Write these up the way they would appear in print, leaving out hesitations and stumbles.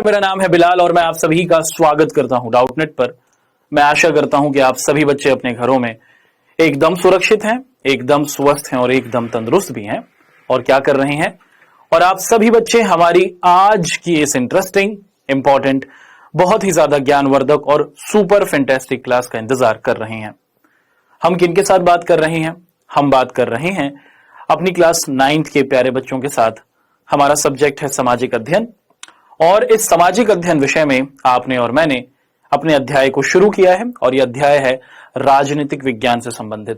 मेरा नाम है बिलाल और मैं आप सभी का स्वागत करता हूं डाउटनेट पर। मैं आशा करता हूं कि आप सभी बच्चे अपने घरों में एकदम सुरक्षित हैं, एकदम स्वस्थ हैं और एकदम तंदुरुस्त भी हैं और क्या कर रहे हैं। और आप सभी बच्चे हमारी आज की इस इंटरेस्टिंग, इंपॉर्टेंट, बहुत ही ज्यादा ज्ञानवर्धक और सुपर फैंटास्टिक क्लास का इंतजार कर रहे हैं। हम किन के साथ बात कर रहे हैं? हम बात कर रहे हैं अपनी क्लास 9th के प्यारे बच्चों के साथ। हमारा सब्जेक्ट है सामाजिक अध्ययन और इस सामाजिक अध्ययन विषय में आपने और मैंने अपने अध्याय को शुरू किया है और यह अध्याय है राजनीतिक विज्ञान से संबंधित।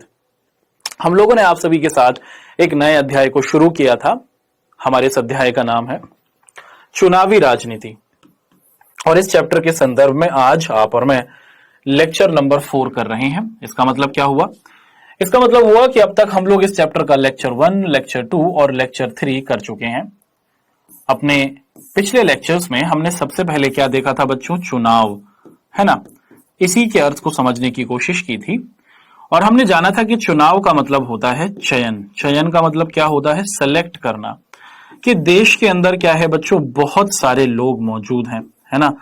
हम लोगों ने आप सभी के साथ एक नए अध्याय को शुरू किया था। हमारे इस अध्याय का नाम है चुनावी राजनीति और इस चैप्टर के संदर्भ में आज आप और मैं लेक्चर नंबर 4 कर रहे हैं। इसका मतलब क्या हुआ? इसका मतलब हुआ कि अब तक हम लोग इस चैप्टर का लेक्चर 1, लेक्चर 2 और लेक्चर 3 कर चुके हैं। अपने पिछले लेक्चर्स में हमने सबसे पहले क्या देखा था बच्चों? चुनाव, है ना। इसी के अर्थ को समझने की कोशिश की थी और हमने जाना था कि चुनाव का मतलब होता है चयन। चयन का मतलब क्या होता है? सेलेक्ट करना। कि देश के अंदर क्या है बच्चों? बहुत सारे लोग मौजूद हैं, है ना।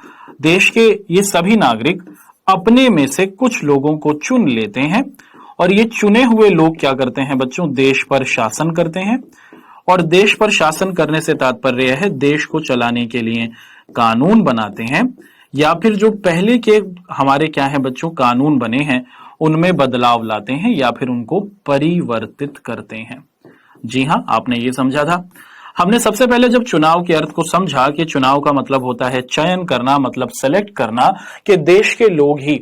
देश के ये सभी नागरिक अपने में से कुछ लोगों को चुन लेते हैं और ये चुने हुए लोग क्या करते हैं बच्चों? देश पर शासन करते हैं। और देश पर शासन करने से तात्पर्य है देश को चलाने के लिए कानून बनाते हैं या फिर जो पहले के हमारे क्या है बच्चों कानून बने हैं उनमें बदलाव लाते हैं या फिर उनको परिवर्तित करते हैं। जी हां, आपने ये समझा था। हमने सबसे पहले जब चुनाव के अर्थ को समझा कि चुनाव का मतलब होता है चयन करना, मतलब सेलेक्ट करना, कि देश के लोग ही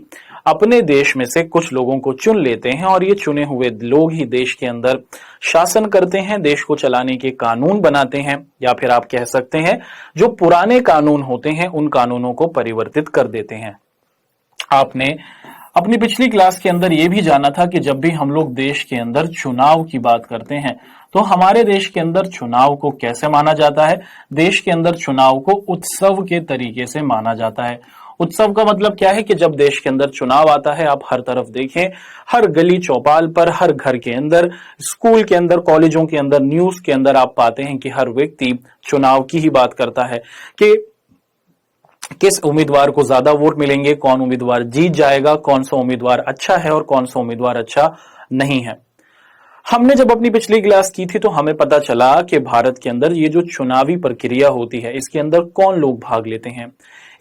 अपने देश में से कुछ लोगों को चुन लेते हैं और ये चुने हुए लोग ही देश के अंदर शासन करते हैं, देश को चलाने के कानून बनाते हैं या फिर आप कह सकते हैं जो पुराने कानून होते हैं उन कानूनों को परिवर्तित कर देते हैं। आपने अपनी पिछली क्लास के अंदर यह भी जाना था कि जब भी हम लोग देश के अंदर चुनाव की बात करते हैं तो हमारे देश के अंदर चुनाव को कैसे माना जाता है? देश के अंदर चुनाव को उत्सव के तरीके से माना जाता है। उत्सव का मतलब क्या है कि जब देश के अंदर चुनाव आता है, आप हर तरफ देखें, हर गली चौपाल पर, हर घर के अंदर, स्कूल के अंदर, कॉलेजों के अंदर, न्यूज के अंदर आप पाते हैं कि हर व्यक्ति चुनाव की ही बात करता है कि किस उम्मीदवार को ज्यादा वोट मिलेंगे, कौन उम्मीदवार जीत जाएगा, कौन सा उम्मीदवार अच्छा है और कौन सा उम्मीदवार अच्छा नहीं है। हमने जब अपनी पिछली क्लास की थी तो हमें पता चला कि भारत के अंदर ये जो चुनावी प्रक्रिया होती है इसके अंदर कौन लोग भाग लेते हैं।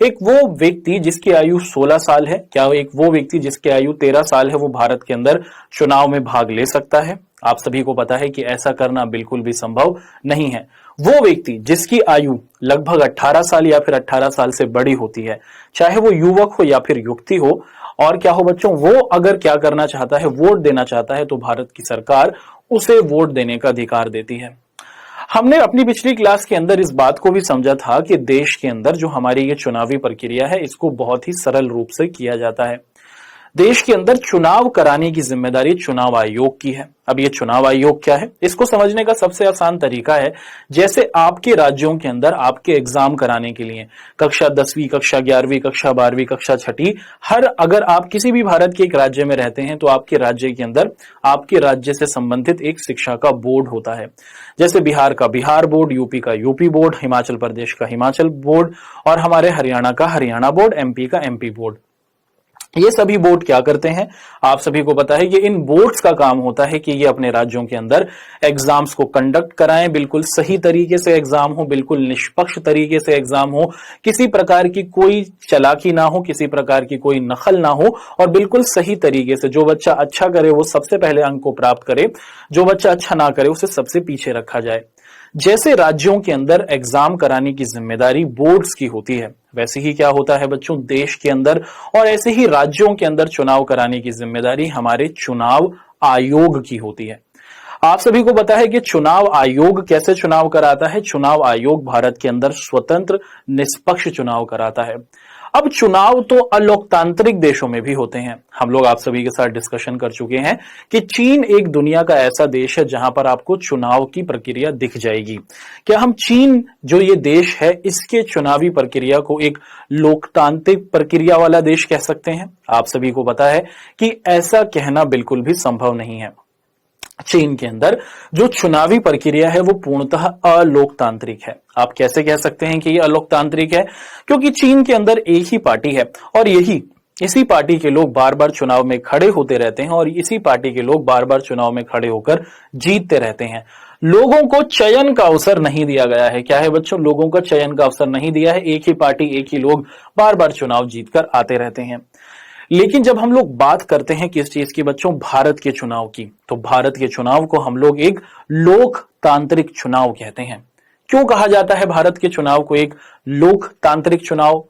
एक वो व्यक्ति जिसकी आयु 16 साल है, क्या एक वो व्यक्ति जिसकी आयु 13 साल है वो भारत के अंदर चुनाव में भाग ले सकता है? आप सभी को पता है कि ऐसा करना बिल्कुल भी संभव नहीं है। वो व्यक्ति जिसकी आयु लगभग 18 साल या फिर 18 साल से बड़ी होती है, चाहे वो युवक हो या फिर युवती हो, और क्या हो बच्चों, वो अगर क्या करना चाहता है, वोट देना चाहता है, तो भारत की सरकार उसे वोट देने का अधिकार देती है। हमने अपनी पिछली क्लास के अंदर इस बात को भी समझा था कि देश के अंदर जो हमारी ये चुनावी प्रक्रिया है इसको बहुत ही सरल रूप से किया जाता है। देश के अंदर चुनाव कराने की जिम्मेदारी चुनाव आयोग की है। अब ये चुनाव आयोग क्या है? इसको समझने का सबसे आसान तरीका है, जैसे आपके राज्यों के अंदर आपके एग्जाम कराने के लिए कक्षा 10वीं, कक्षा 11वीं, कक्षा 12वीं, कक्षा 6ठी, अगर आप किसी भी भारत के एक राज्य में रहते हैं तो आपके राज्य के अंदर आपके राज्य से संबंधित एक शिक्षा का बोर्ड होता है। जैसे बिहार का बिहार बोर्ड, यूपी का यूपी बोर्ड, हिमाचल प्रदेश का हिमाचल बोर्ड और हमारे हरियाणा का हरियाणा बोर्ड, एमपी का एमपी बोर्ड। ये सभी बोर्ड क्या करते हैं? आप सभी को पता है कि इन बोर्ड्स का काम होता है कि ये अपने राज्यों के अंदर एग्जाम्स को कंडक्ट कराएं, बिल्कुल सही तरीके से एग्जाम हो, बिल्कुल निष्पक्ष तरीके से एग्जाम हो, किसी प्रकार की कोई चालाकी ना हो, किसी प्रकार की कोई नकल ना हो और बिल्कुल सही तरीके से जो बच्चा अच्छा करे वो सबसे पहले अंक को प्राप्त करे, जो बच्चा अच्छा ना करे उसे सबसे पीछे रखा जाए। जैसे राज्यों के अंदर एग्जाम कराने की जिम्मेदारी बोर्ड्स की होती है, वैसे ही क्या होता है बच्चों देश के अंदर और ऐसे ही राज्यों के अंदर चुनाव कराने की जिम्मेदारी हमारे चुनाव आयोग की होती है। आप सभी को पता है कि चुनाव आयोग कैसे चुनाव कराता है? चुनाव आयोग भारत के अंदर स्वतंत्र निष्पक्ष चुनाव कराता है। अब चुनाव तो अलोकतांत्रिक देशों में भी होते हैं। हम लोग आप सभी के साथ डिस्कशन कर चुके हैं कि चीन एक दुनिया का ऐसा देश है जहां पर आपको चुनाव की प्रक्रिया दिख जाएगी। क्या हम चीन जो ये देश है इसके चुनावी प्रक्रिया को एक लोकतांत्रिक प्रक्रिया वाला देश कह सकते हैं? आप सभी को पता है कि ऐसा कहना बिल्कुल भी संभव नहीं है। चीन के अंदर जो चुनावी प्रक्रिया है वो पूर्णतः अलोकतांत्रिक है। आप कैसे कह सकते हैं कि ये अलोकतांत्रिक है? क्योंकि चीन के अंदर एक ही पार्टी है और इसी पार्टी के लोग बार बार चुनाव में खड़े होते रहते हैं और इसी पार्टी के लोग बार बार चुनाव में खड़े होकर जीतते रहते हैं। लोगों को चयन का अवसर नहीं दिया गया है। क्या है बच्चों? लोगों को चयन का अवसर नहीं दिया है। एक ही पार्टी, एक ही लोग बार बार चुनाव जीतकर आते रहते हैं। लेकिन जब हम लोग बात करते हैं किस चीज की बच्चों? भारत के चुनाव की, तो भारत के चुनाव को हम लोग एक लोकतांत्रिक चुनाव कहते हैं। क्यों कहा जाता है भारत के चुनाव को एक लोकतांत्रिक चुनाव?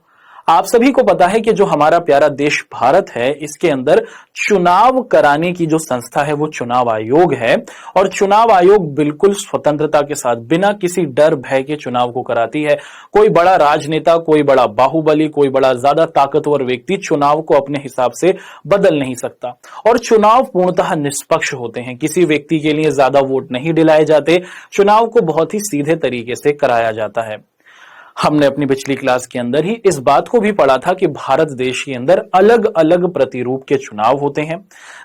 आप सभी को पता है कि जो हमारा प्यारा देश भारत है, इसके अंदर चुनाव कराने की जो संस्था है वो चुनाव आयोग है और चुनाव आयोग बिल्कुल स्वतंत्रता के साथ बिना किसी डर भय के चुनाव को कराती है। कोई बड़ा राजनेता, कोई बड़ा बाहुबली, कोई बड़ा ज्यादा ताकतवर व्यक्ति चुनाव को अपने हिसाब से बदल नहीं सकता और चुनाव पूर्णतः निष्पक्ष होते हैं। किसी व्यक्ति के लिए ज्यादा वोट नहीं दिलाए जाते। चुनाव को बहुत ही सीधे तरीके से कराया जाता है। हमने अपनी पिछली क्लास के अंदर ही इस बात को भी पढ़ा था कि भारत देश के अंदर अलग अलग प्रतिरूप के चुनाव होते हैं।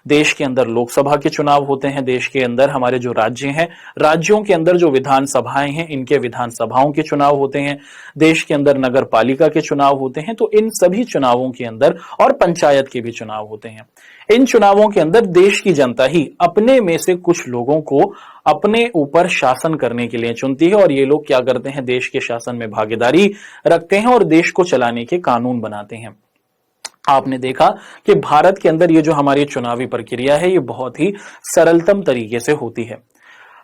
देश के अंदर लोकसभा के चुनाव होते हैं। देश के अंदर हमारे जो राज्य हैं, राज्यों के अंदर जो विधानसभाएं हैं, इनके विधानसभाओं के चुनाव होते हैं। देश के अंदर नगर पालिका के चुनाव होते हैं। तो इन सभी चुनावों के अंदर और पंचायत के भी चुनाव होते हैं। इन चुनावों के अंदर देश की जनता ही अपने में से कुछ लोगों को अपने ऊपर शासन करने के लिए चुनती है और ये लोग क्या करते हैं? देश के शासन में भागीदारी रखते हैं और देश को चलाने के कानून बनाते हैं। आपने देखा कि भारत के अंदर ये जो हमारी चुनावी प्रक्रिया है ये बहुत ही सरलतम तरीके से होती है।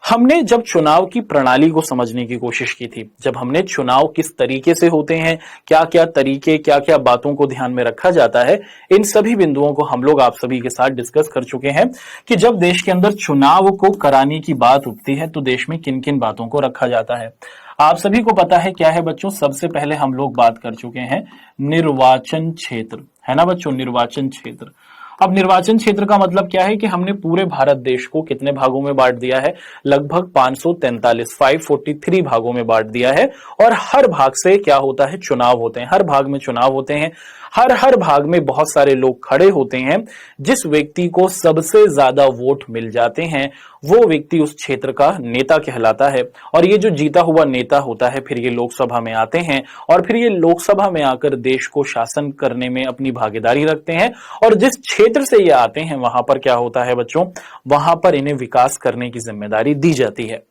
हमने जब चुनाव की प्रणाली को समझने की कोशिश की थी, जब हमने चुनाव किस तरीके से होते हैं, क्या क्या तरीके, क्या क्या बातों को ध्यान में रखा जाता है, इन सभी बिंदुओं को हम लोग आप सभी के साथ डिस्कस कर चुके हैं कि जब देश के अंदर चुनाव को कराने की बात उठती है तो देश में किन किन बातों को रखा जाता है। आप सभी को पता है क्या है बच्चों? सबसे पहले हम लोग बात कर चुके हैं निर्वाचन क्षेत्र, है ना बच्चों? निर्वाचन क्षेत्र। अब निर्वाचन क्षेत्र का मतलब क्या है कि हमने पूरे भारत देश को कितने भागों में बांट दिया है? लगभग 543 भागों में बांट दिया है और हर भाग से क्या होता है? चुनाव होते हैं। हर भाग में चुनाव होते हैं। हर भाग में बहुत सारे लोग खड़े होते हैं। जिस व्यक्ति को सबसे ज्यादा वोट मिल जाते हैं वो व्यक्ति उस क्षेत्र का नेता कहलाता है और ये जो जीता हुआ नेता होता है फिर ये लोकसभा में आते हैं और फिर ये लोकसभा में आकर देश को शासन करने में अपनी भागीदारी रखते हैं और जिस क्षेत्र से ये आते हैं वहां पर क्या होता है बच्चों? वहां पर इन्हें विकास करने की जिम्मेदारी दी जाती है।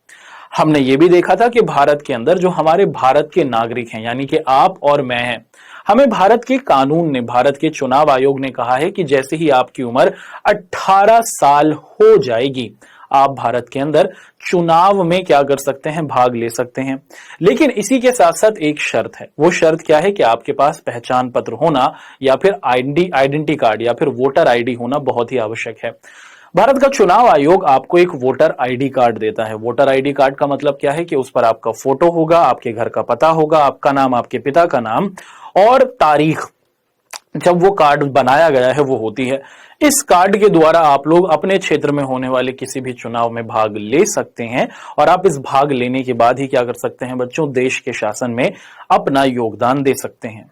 हमने ये भी देखा था कि भारत के अंदर जो हमारे भारत के नागरिक हैं, यानी कि आप और मैं हैं, हमें भारत के कानून ने, भारत के चुनाव आयोग ने कहा है कि जैसे ही आपकी उम्र 18 साल हो जाएगी आप भारत के अंदर चुनाव में क्या कर सकते हैं? भाग ले सकते हैं। लेकिन इसी के साथ साथ एक शर्त है। वो शर्त क्या है कि आपके पास पहचान पत्र होना या फिर आइडेंटिटी कार्ड या फिर वोटर आईडी होना बहुत ही आवश्यक है। भारत का चुनाव आयोग आपको एक वोटर आईडी कार्ड देता है। वोटर आईडी कार्ड का मतलब क्या है कि उस पर आपका फोटो होगा, आपके घर का पता होगा, आपका नाम, आपके पिता का नाम और तारीख जब वो कार्ड बनाया गया है वो होती है। इस कार्ड के द्वारा आप लोग अपने क्षेत्र में होने वाले किसी भी चुनाव में भाग ले सकते हैं और आप इस भाग लेने के बाद ही क्या कर सकते हैं बच्चों? देश के शासन में अपना योगदान दे सकते हैं।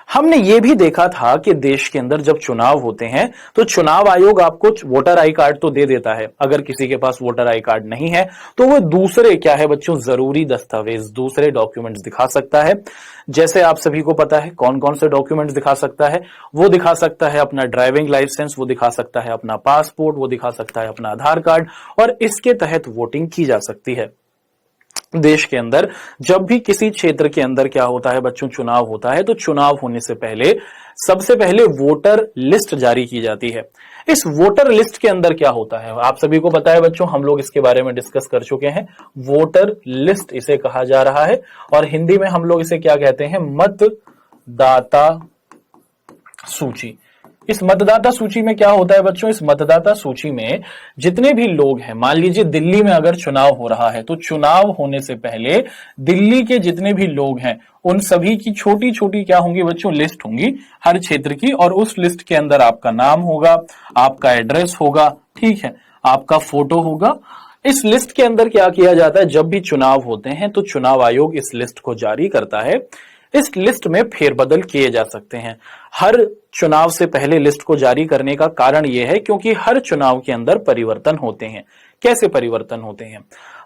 हमने ये भी देखा था कि देश के अंदर जब चुनाव होते हैं तो चुनाव आयोग आपको वोटर आई कार्ड तो दे देता है। अगर किसी के पास वोटर आई कार्ड नहीं है तो वो दूसरे क्या है बच्चों? जरूरी दस्तावेज, दूसरे डॉक्यूमेंट्स दिखा सकता है। जैसे आप सभी को पता है कौन कौन से डॉक्यूमेंट्स दिखा सकता है? वो दिखा सकता है अपना ड्राइविंग लाइसेंस, वो दिखा सकता है अपना पासपोर्ट, वो दिखा सकता है अपना आधार कार्ड और इसके तहत वोटिंग की जा सकती है। देश के अंदर जब भी किसी क्षेत्र के अंदर क्या होता है बच्चों? चुनाव होता है तो चुनाव होने से पहले सबसे पहले वोटर लिस्ट जारी की जाती है। इस वोटर लिस्ट के अंदर क्या होता है आप सभी को पता है बच्चों? हम लोग इसके बारे में डिस्कस कर चुके हैं। वोटर लिस्ट इसे कहा जा रहा है और हिंदी में हम लोग इसे क्या कहते हैं? मतदाता सूची। इस मतदाता सूची में क्या होता है बच्चों? इस मतदाता सूची में जितने भी लोग हैं, मान लीजिए दिल्ली में अगर चुनाव हो रहा है तो चुनाव होने से पहले दिल्ली के जितने भी लोग हैं उन सभी की छोटी छोटी क्या होंगी बच्चों? लिस्ट होंगी हर क्षेत्र की और उस लिस्ट के अंदर आपका नाम होगा, आपका एड्रेस होगा, ठीक है, आपका फोटो होगा। इस लिस्ट के अंदर क्या किया जाता है? जब भी चुनाव होते हैं तो चुनाव आयोग इस लिस्ट को जारी करता है। इस लिस्ट में फेरबदल किए जा सकते हैं। हर चुनाव से पहले लिस्ट को जारी करने का कारण यह है क्योंकि हर चुनाव के अंदर परिवर्तन होते हैं। कैसे परिवर्तन होते हैं?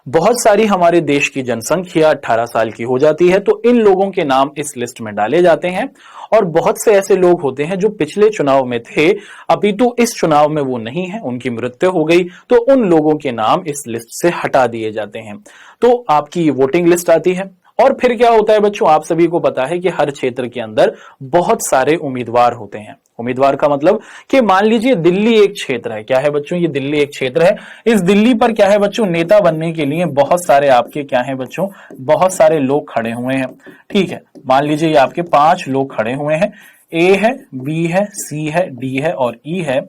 बहुत सारी हमारे देश की जनसंख्या 18 साल की हो जाती है, तो इन लोगों के नाम इस लिस्ट में डाले जाते हैं। और बहुत से ऐसे लोग होते हैं जो पिछले चुनाव में थे, अपितु इस चुनाव में वो नहीं है, उनकी मृत्यु हो गई, तो उन लोगों के नाम इस लिस्ट से हटा दिए जाते हैं। तो आपकी वोटिंग लिस्ट आती है। और फिर क्या होता है बच्चों, आप सभी को पता है कि हर क्षेत्र के अंदर बहुत सारे उम्मीदवार होते हैं। उम्मीदवार का मतलब कि मान लीजिए दिल्ली एक क्षेत्र है। क्या है बच्चों? ये दिल्ली एक क्षेत्र है। इस दिल्ली पर क्या है बच्चों, नेता बनने के लिए बहुत सारे आपके क्या है बच्चों, बहुत सारे लोग खड़े हुए हैं। ठीक है, मान लीजिए ये आपके 5 लोग खड़े हुए हैं। ए है, बी है, सी है, डी है और ई है।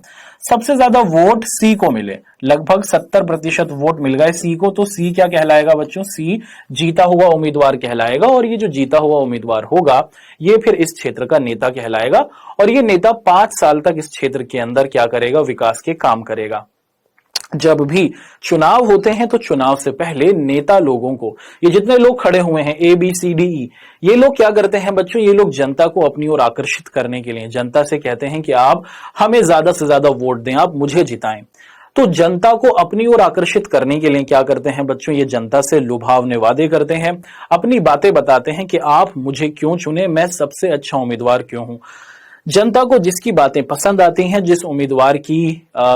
सबसे ज्यादा वोट सी को मिले, लगभग 70% वोट मिल गए सी को, तो सी क्या कहलाएगा बच्चों? सी जीता हुआ उम्मीदवार कहलाएगा। और ये जो जीता हुआ उम्मीदवार होगा ये फिर इस क्षेत्र का नेता कहलाएगा। और ये नेता 5 साल तक इस क्षेत्र के अंदर क्या करेगा? विकास के काम करेगा। जब भी चुनाव होते हैं तो चुनाव से पहले नेता लोगों को, ये जितने लोग खड़े हुए हैं A B C D E, ये लोग क्या करते हैं बच्चों? ये लोग जनता को अपनी ओर आकर्षित करने के लिए जनता से कहते हैं कि आप हमें ज्यादा से ज्यादा वोट दें, आप मुझे जिताएं। तो जनता को अपनी ओर आकर्षित करने के लिए क्या करते हैं बच्चों? ये जनता से लुभावने वादे करते हैं, अपनी बातें बताते हैं कि आप मुझे क्यों चुने, मैं सबसे अच्छा उम्मीदवार क्यों हूं। जनता को जिसकी बातें पसंद आती हैं, जिस उम्मीदवार की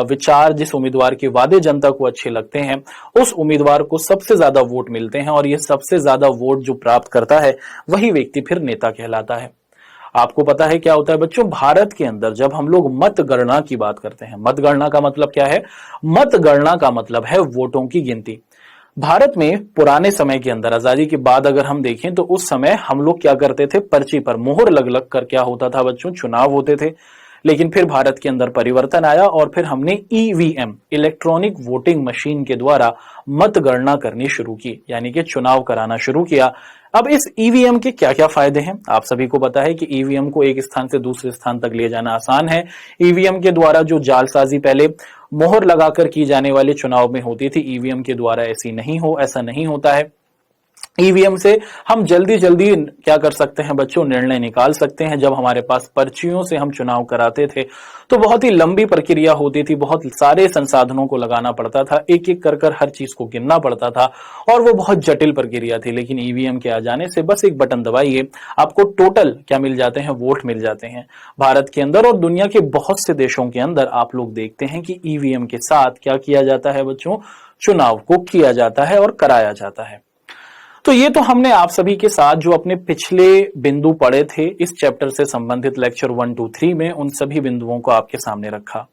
विचार, जिस उम्मीदवार के वादे जनता को अच्छे लगते हैं, उस उम्मीदवार को सबसे ज्यादा वोट मिलते हैं। और ये सबसे ज्यादा वोट जो प्राप्त करता है वही व्यक्ति फिर नेता कहलाता है। आपको पता है क्या होता है बच्चों? भारत के अंदर जब हम लोग मतगणना की बात करते हैं, मतगणना का मतलब क्या है? मतगणना का मतलब है वोटों की गिनती। भारत में पुराने समय के अंदर, आजादी के बाद अगर हम देखें तो उस समय हम लोग क्या करते थे? पर्ची पर मोहर लग लग कर क्या होता था बच्चों? चुनाव होते थे। लेकिन फिर भारत के अंदर परिवर्तन आया और फिर हमने ईवीएम, इलेक्ट्रॉनिक वोटिंग मशीन के द्वारा मतगणना करनी शुरू की, यानी कि चुनाव कराना शुरू किया। अब इस ईवीएम के क्या क्या फायदे हैं? आप सभी को पता है कि ईवीएम को एक स्थान से दूसरे स्थान तक ले जाना आसान है। ईवीएम के द्वारा जो जालसाजी पहले मोहर लगाकर की जाने वाले चुनाव में होती थी, ईवीएम के द्वारा ऐसा नहीं होता है। ईवीएम से हम जल्दी जल्दी क्या कर सकते हैं बच्चों? निर्णय निकाल सकते हैं। जब हमारे पास पर्चियों से हम चुनाव कराते थे तो बहुत ही लंबी प्रक्रिया होती थी, बहुत सारे संसाधनों को लगाना पड़ता था, एक एक कर हर चीज को गिनना पड़ता था और वो बहुत जटिल प्रक्रिया थी। लेकिन ईवीएम के आ जाने से बस एक बटन दबाइए, आपको टोटल क्या मिल जाते हैं? वोट मिल जाते हैं। भारत के अंदर और दुनिया के बहुत से देशों के अंदर आप लोग देखते हैं कि ईवीएम के साथ क्या किया जाता है बच्चों? चुनाव को किया जाता है और कराया जाता है। तो ये तो हमने आप सभी के साथ जो अपने पिछले बिंदु पढ़े थे इस चैप्टर से संबंधित लेक्चर 1, 2, 3 में, उन सभी बिंदुओं को आपके सामने रखा।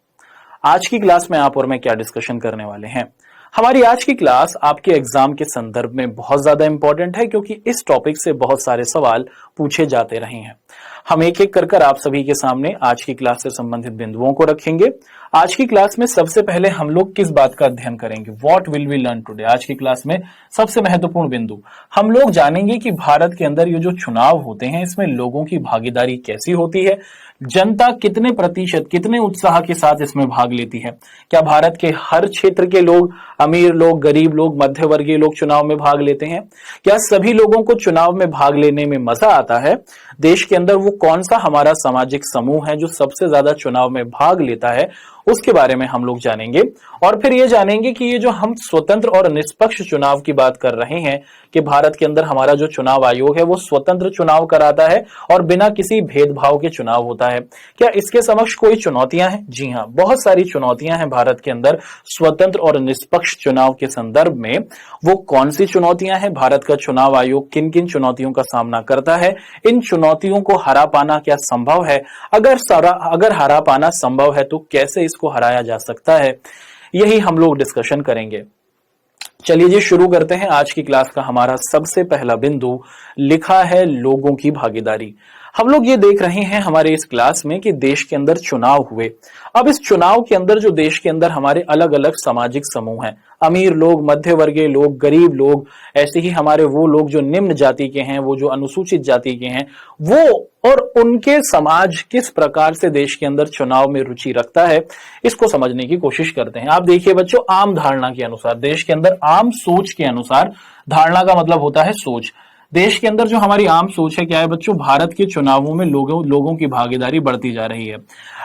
आज की क्लास में आप और मैं क्या डिस्कशन करने वाले हैं? हमारी आज की क्लास आपके एग्जाम के संदर्भ में बहुत ज्यादा इंपॉर्टेंट है क्योंकि इस टॉपिक से बहुत सारे सवाल पूछे जाते रहे हैं। हम एक एक कर आप सभी के सामने आज की क्लास से संबंधित बिंदुओं को रखेंगे। आज की क्लास में सबसे पहले हम लोग किस बात का अध्ययन करेंगे? What will we learn today? आज की क्लास में सबसे महत्वपूर्ण बिंदु हम लोग जानेंगे कि भारत के अंदर ये जो चुनाव होते हैं इसमें लोगों की भागीदारी कैसी होती है, जनता कितने प्रतिशत, कितने उत्साह के साथ इसमें भाग लेती है। क्या भारत के हर क्षेत्र के लोग, अमीर लोग, गरीब लोग, मध्य वर्गीय लोग चुनाव में भाग लेते हैं? क्या सभी लोगों को चुनाव में भाग लेने में मजा आता है? देश के अंदर वो कौन सा हमारा सामाजिक समूह है जो सबसे ज्यादा चुनाव में भाग लेता है, उसके बारे में हम लोग जानेंगे। और फिर ये जानेंगे कि ये जो हम स्वतंत्र और निष्पक्ष चुनाव की बात कर रहे हैं कि भारत के अंदर हमारा जो चुनाव आयोग है वो स्वतंत्र चुनाव कराता है और बिना किसी भेदभाव के चुनाव होता है, क्या इसके समक्ष कोई चुनौतियां हैं? जी हाँ, बहुत सारी चुनौतियां हैं भारत के अंदर स्वतंत्र और निष्पक्ष चुनाव के संदर्भ में। वो कौन सी चुनौतियां हैं? भारत का चुनाव आयोग किन किन चुनौतियों का सामना करता है? इन चुनौतियों को हरा पाना क्या संभव है? अगर हरा पाना संभव है तो कैसे इसको हराया जा सकता है? यही हम लोग डिस्कशन करेंगे। चलिए जी शुरू करते हैं। आज की क्लास का हमारा सबसे पहला बिंदु लिखा है लोगों की भागीदारी। हम लोग ये देख रहे हैं हमारे इस क्लास में कि देश के अंदर चुनाव हुए। अब इस चुनाव के अंदर जो देश के अंदर हमारे अलग अलग सामाजिक समूह हैं, अमीर लोग, मध्य वर्गीय लोग, गरीब लोग, ऐसे ही हमारे वो लोग जो निम्न जाति के हैं, वो जो अनुसूचित जाति के हैं, वो और उनके समाज किस प्रकार से देश के अंदर चुनाव में रुचि रखता है, इसको समझने की कोशिश करते हैं। आप देखिए बच्चों, आम धारणा के अनुसार, देश के अंदर आम सोच के अनुसार, धारणा का मतलब होता है सोच, देश के अंदर जो हमारी आम सोच है क्या है बच्चों, भारत के चुनावों में लोगों की भागीदारी बढ़ती जा रही है।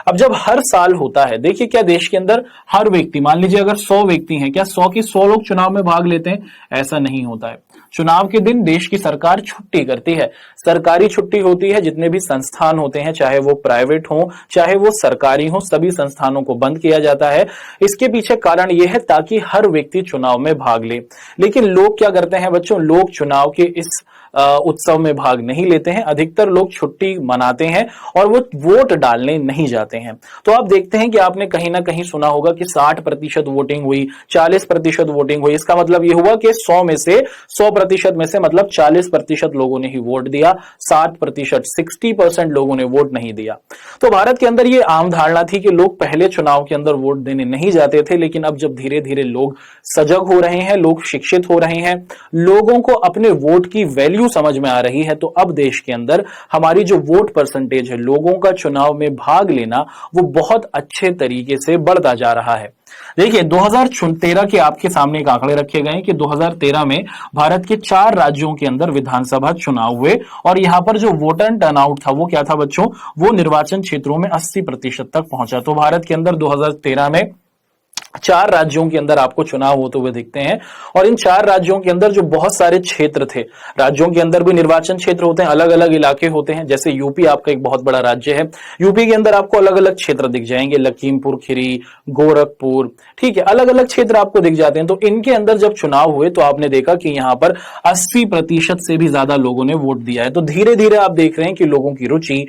अब जब हर साल होता है, देखिए क्या देश के अंदर हर व्यक्ति, मान लीजिए अगर 100 व्यक्ति हैं, क्या 100 के 100 लोग चुनाव में भाग लेते हैं? ऐसा नहीं होता है। चुनाव के दिन देश की सरकार छुट्टी करती है, सरकारी छुट्टी होती है। जितने भी संस्थान होते हैं, चाहे वो प्राइवेट हो चाहे वो सरकारी हो, सभी संस्थानों को बंद किया जाता है। इसके पीछे कारण यह है ताकि हर व्यक्ति चुनाव में भाग ले। लेकिन लोग क्या करते हैं बच्चों, लोग चुनाव के इस उत्सव में भाग नहीं लेते हैं। अधिकतर लोग छुट्टी मनाते हैं और वो वोट डालने नहीं जाते हैं। तो आप देखते हैं कि आपने कहीं ना कहीं सुना होगा कि 60% वोटिंग हुई, 40% वोटिंग हुई। इसका मतलब ये हुआ कि 100% में से मतलब 40% लोगों ने ही वोट दिया, 60% 60% लोगों ने वोट नहीं दिया। तो भारत के अंदर ये आम धारणा थी कि लोग पहले चुनाव के अंदर वोट देने नहीं जाते थे, लेकिन अब जब धीरे धीरे लोग सजग हो रहे हैं, लोग शिक्षित हो रहे हैं, लोगों को अपने वोट की वैल्यू समझ में आ रही है, तो अब देश के अंदर हमारी जो वोट परसेंटेज है, लोगों का चुनाव में भाग लेना, वो बहुत अच्छे तरीके से बढ़ता जा रहा है। देखिए 2013 के आपके सामने एक आंकड़े रखे गए कि 2013 में भारत के 4 राज्यों के अंदर विधानसभा चुनाव हुए और यहां पर जो वोटर टर्नआउट था वो क्या था बच्चों, वो निर्वाचन क्षेत्रों में 80% तक पहुंचा। तो भारत के अंदर 2013 में 4 राज्यों के अंदर आपको चुनाव होते हुए दिखते हैं और इन 4 राज्यों के अंदर जो बहुत सारे क्षेत्र थे, राज्यों के अंदर भी निर्वाचन क्षेत्र होते हैं, अलग अलग इलाके होते हैं। जैसे यूपी आपका एक बहुत बड़ा राज्य है, यूपी के अंदर आपको अलग अलग क्षेत्र दिख जाएंगे, लखीमपुर खीरी, गोरखपुर, ठीक है, अलग अलग क्षेत्र आपको दिख जाते हैं। तो इनके अंदर जब चुनाव हुए तो आपने देखा कि यहां पर 80% से भी ज्यादा लोगों ने वोट दिया है। तो धीरे धीरे आप देख रहे हैं कि लोगों की रुचि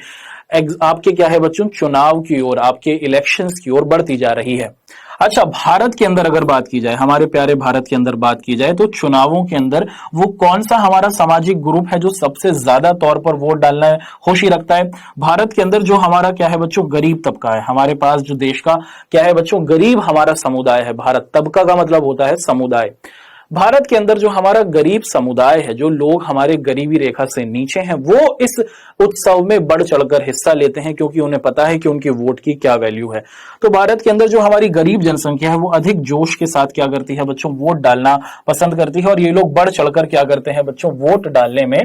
आपके क्या है बच्चों, चुनाव की ओर, आपके इलेक्शंस की ओर बढ़ती जा रही है। अच्छा, भारत के अंदर अगर बात की जाए, हमारे प्यारे भारत के अंदर बात की जाए, तो चुनावों के अंदर वो कौन सा हमारा सामाजिक ग्रुप है जो सबसे ज्यादा तौर पर वोट डालना है होशी रखता है? भारत के अंदर जो हमारा क्या है बच्चों, गरीब तबका है। हमारे पास जो देश का क्या है बच्चों, गरीब हमारा समुदाय है। भारत तबका का मतलब होता है समुदाय। भारत के अंदर जो हमारा गरीब समुदाय है, जो लोग हमारे गरीबी रेखा से नीचे हैं, वो इस उत्सव में बढ़ चढ़कर हिस्सा लेते हैं क्योंकि उन्हें पता है कि उनके वोट की क्या वैल्यू है। तो भारत के अंदर जो हमारी गरीब जनसंख्या है वो अधिक जोश के साथ क्या करती है बच्चों, वोट डालना पसंद करती है और ये लोग बढ़ चढ़कर क्या करते हैं बच्चों, वोट डालने में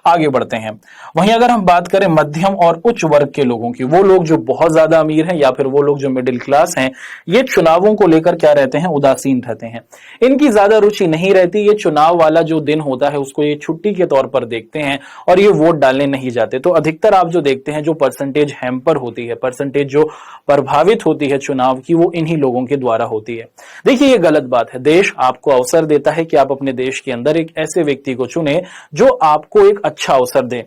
आगे बढ़ते हैं। वहीं अगर हम बात करें मध्यम और उच्च वर्ग के लोगों की, वो लोग जो बहुत ज्यादा अमीर हैं या फिर वो लोग जो मिडिल क्लास हैं, ये चुनावों को लेकर क्या रहते हैं, उदासीन रहते हैं। इनकी ज्यादा रुचि नहीं रहती। ये चुनाव वाला जो दिन होता है उसको ये छुट्टी के तौर पर देखते हैं और ये वोट डालने नहीं जाते। तो अधिकतर आप जो देखते हैं, जो परसेंटेज हैम्पर होती है, परसेंटेज जो प्रभावित होती है चुनाव की, वो इन्हीं लोगों के द्वारा होती है। देखिए ये गलत बात है। देश आपको अवसर देता है कि आप अपने देश के अंदर एक ऐसे व्यक्ति को चुने जो आपको एक अच्छा अवसर दे।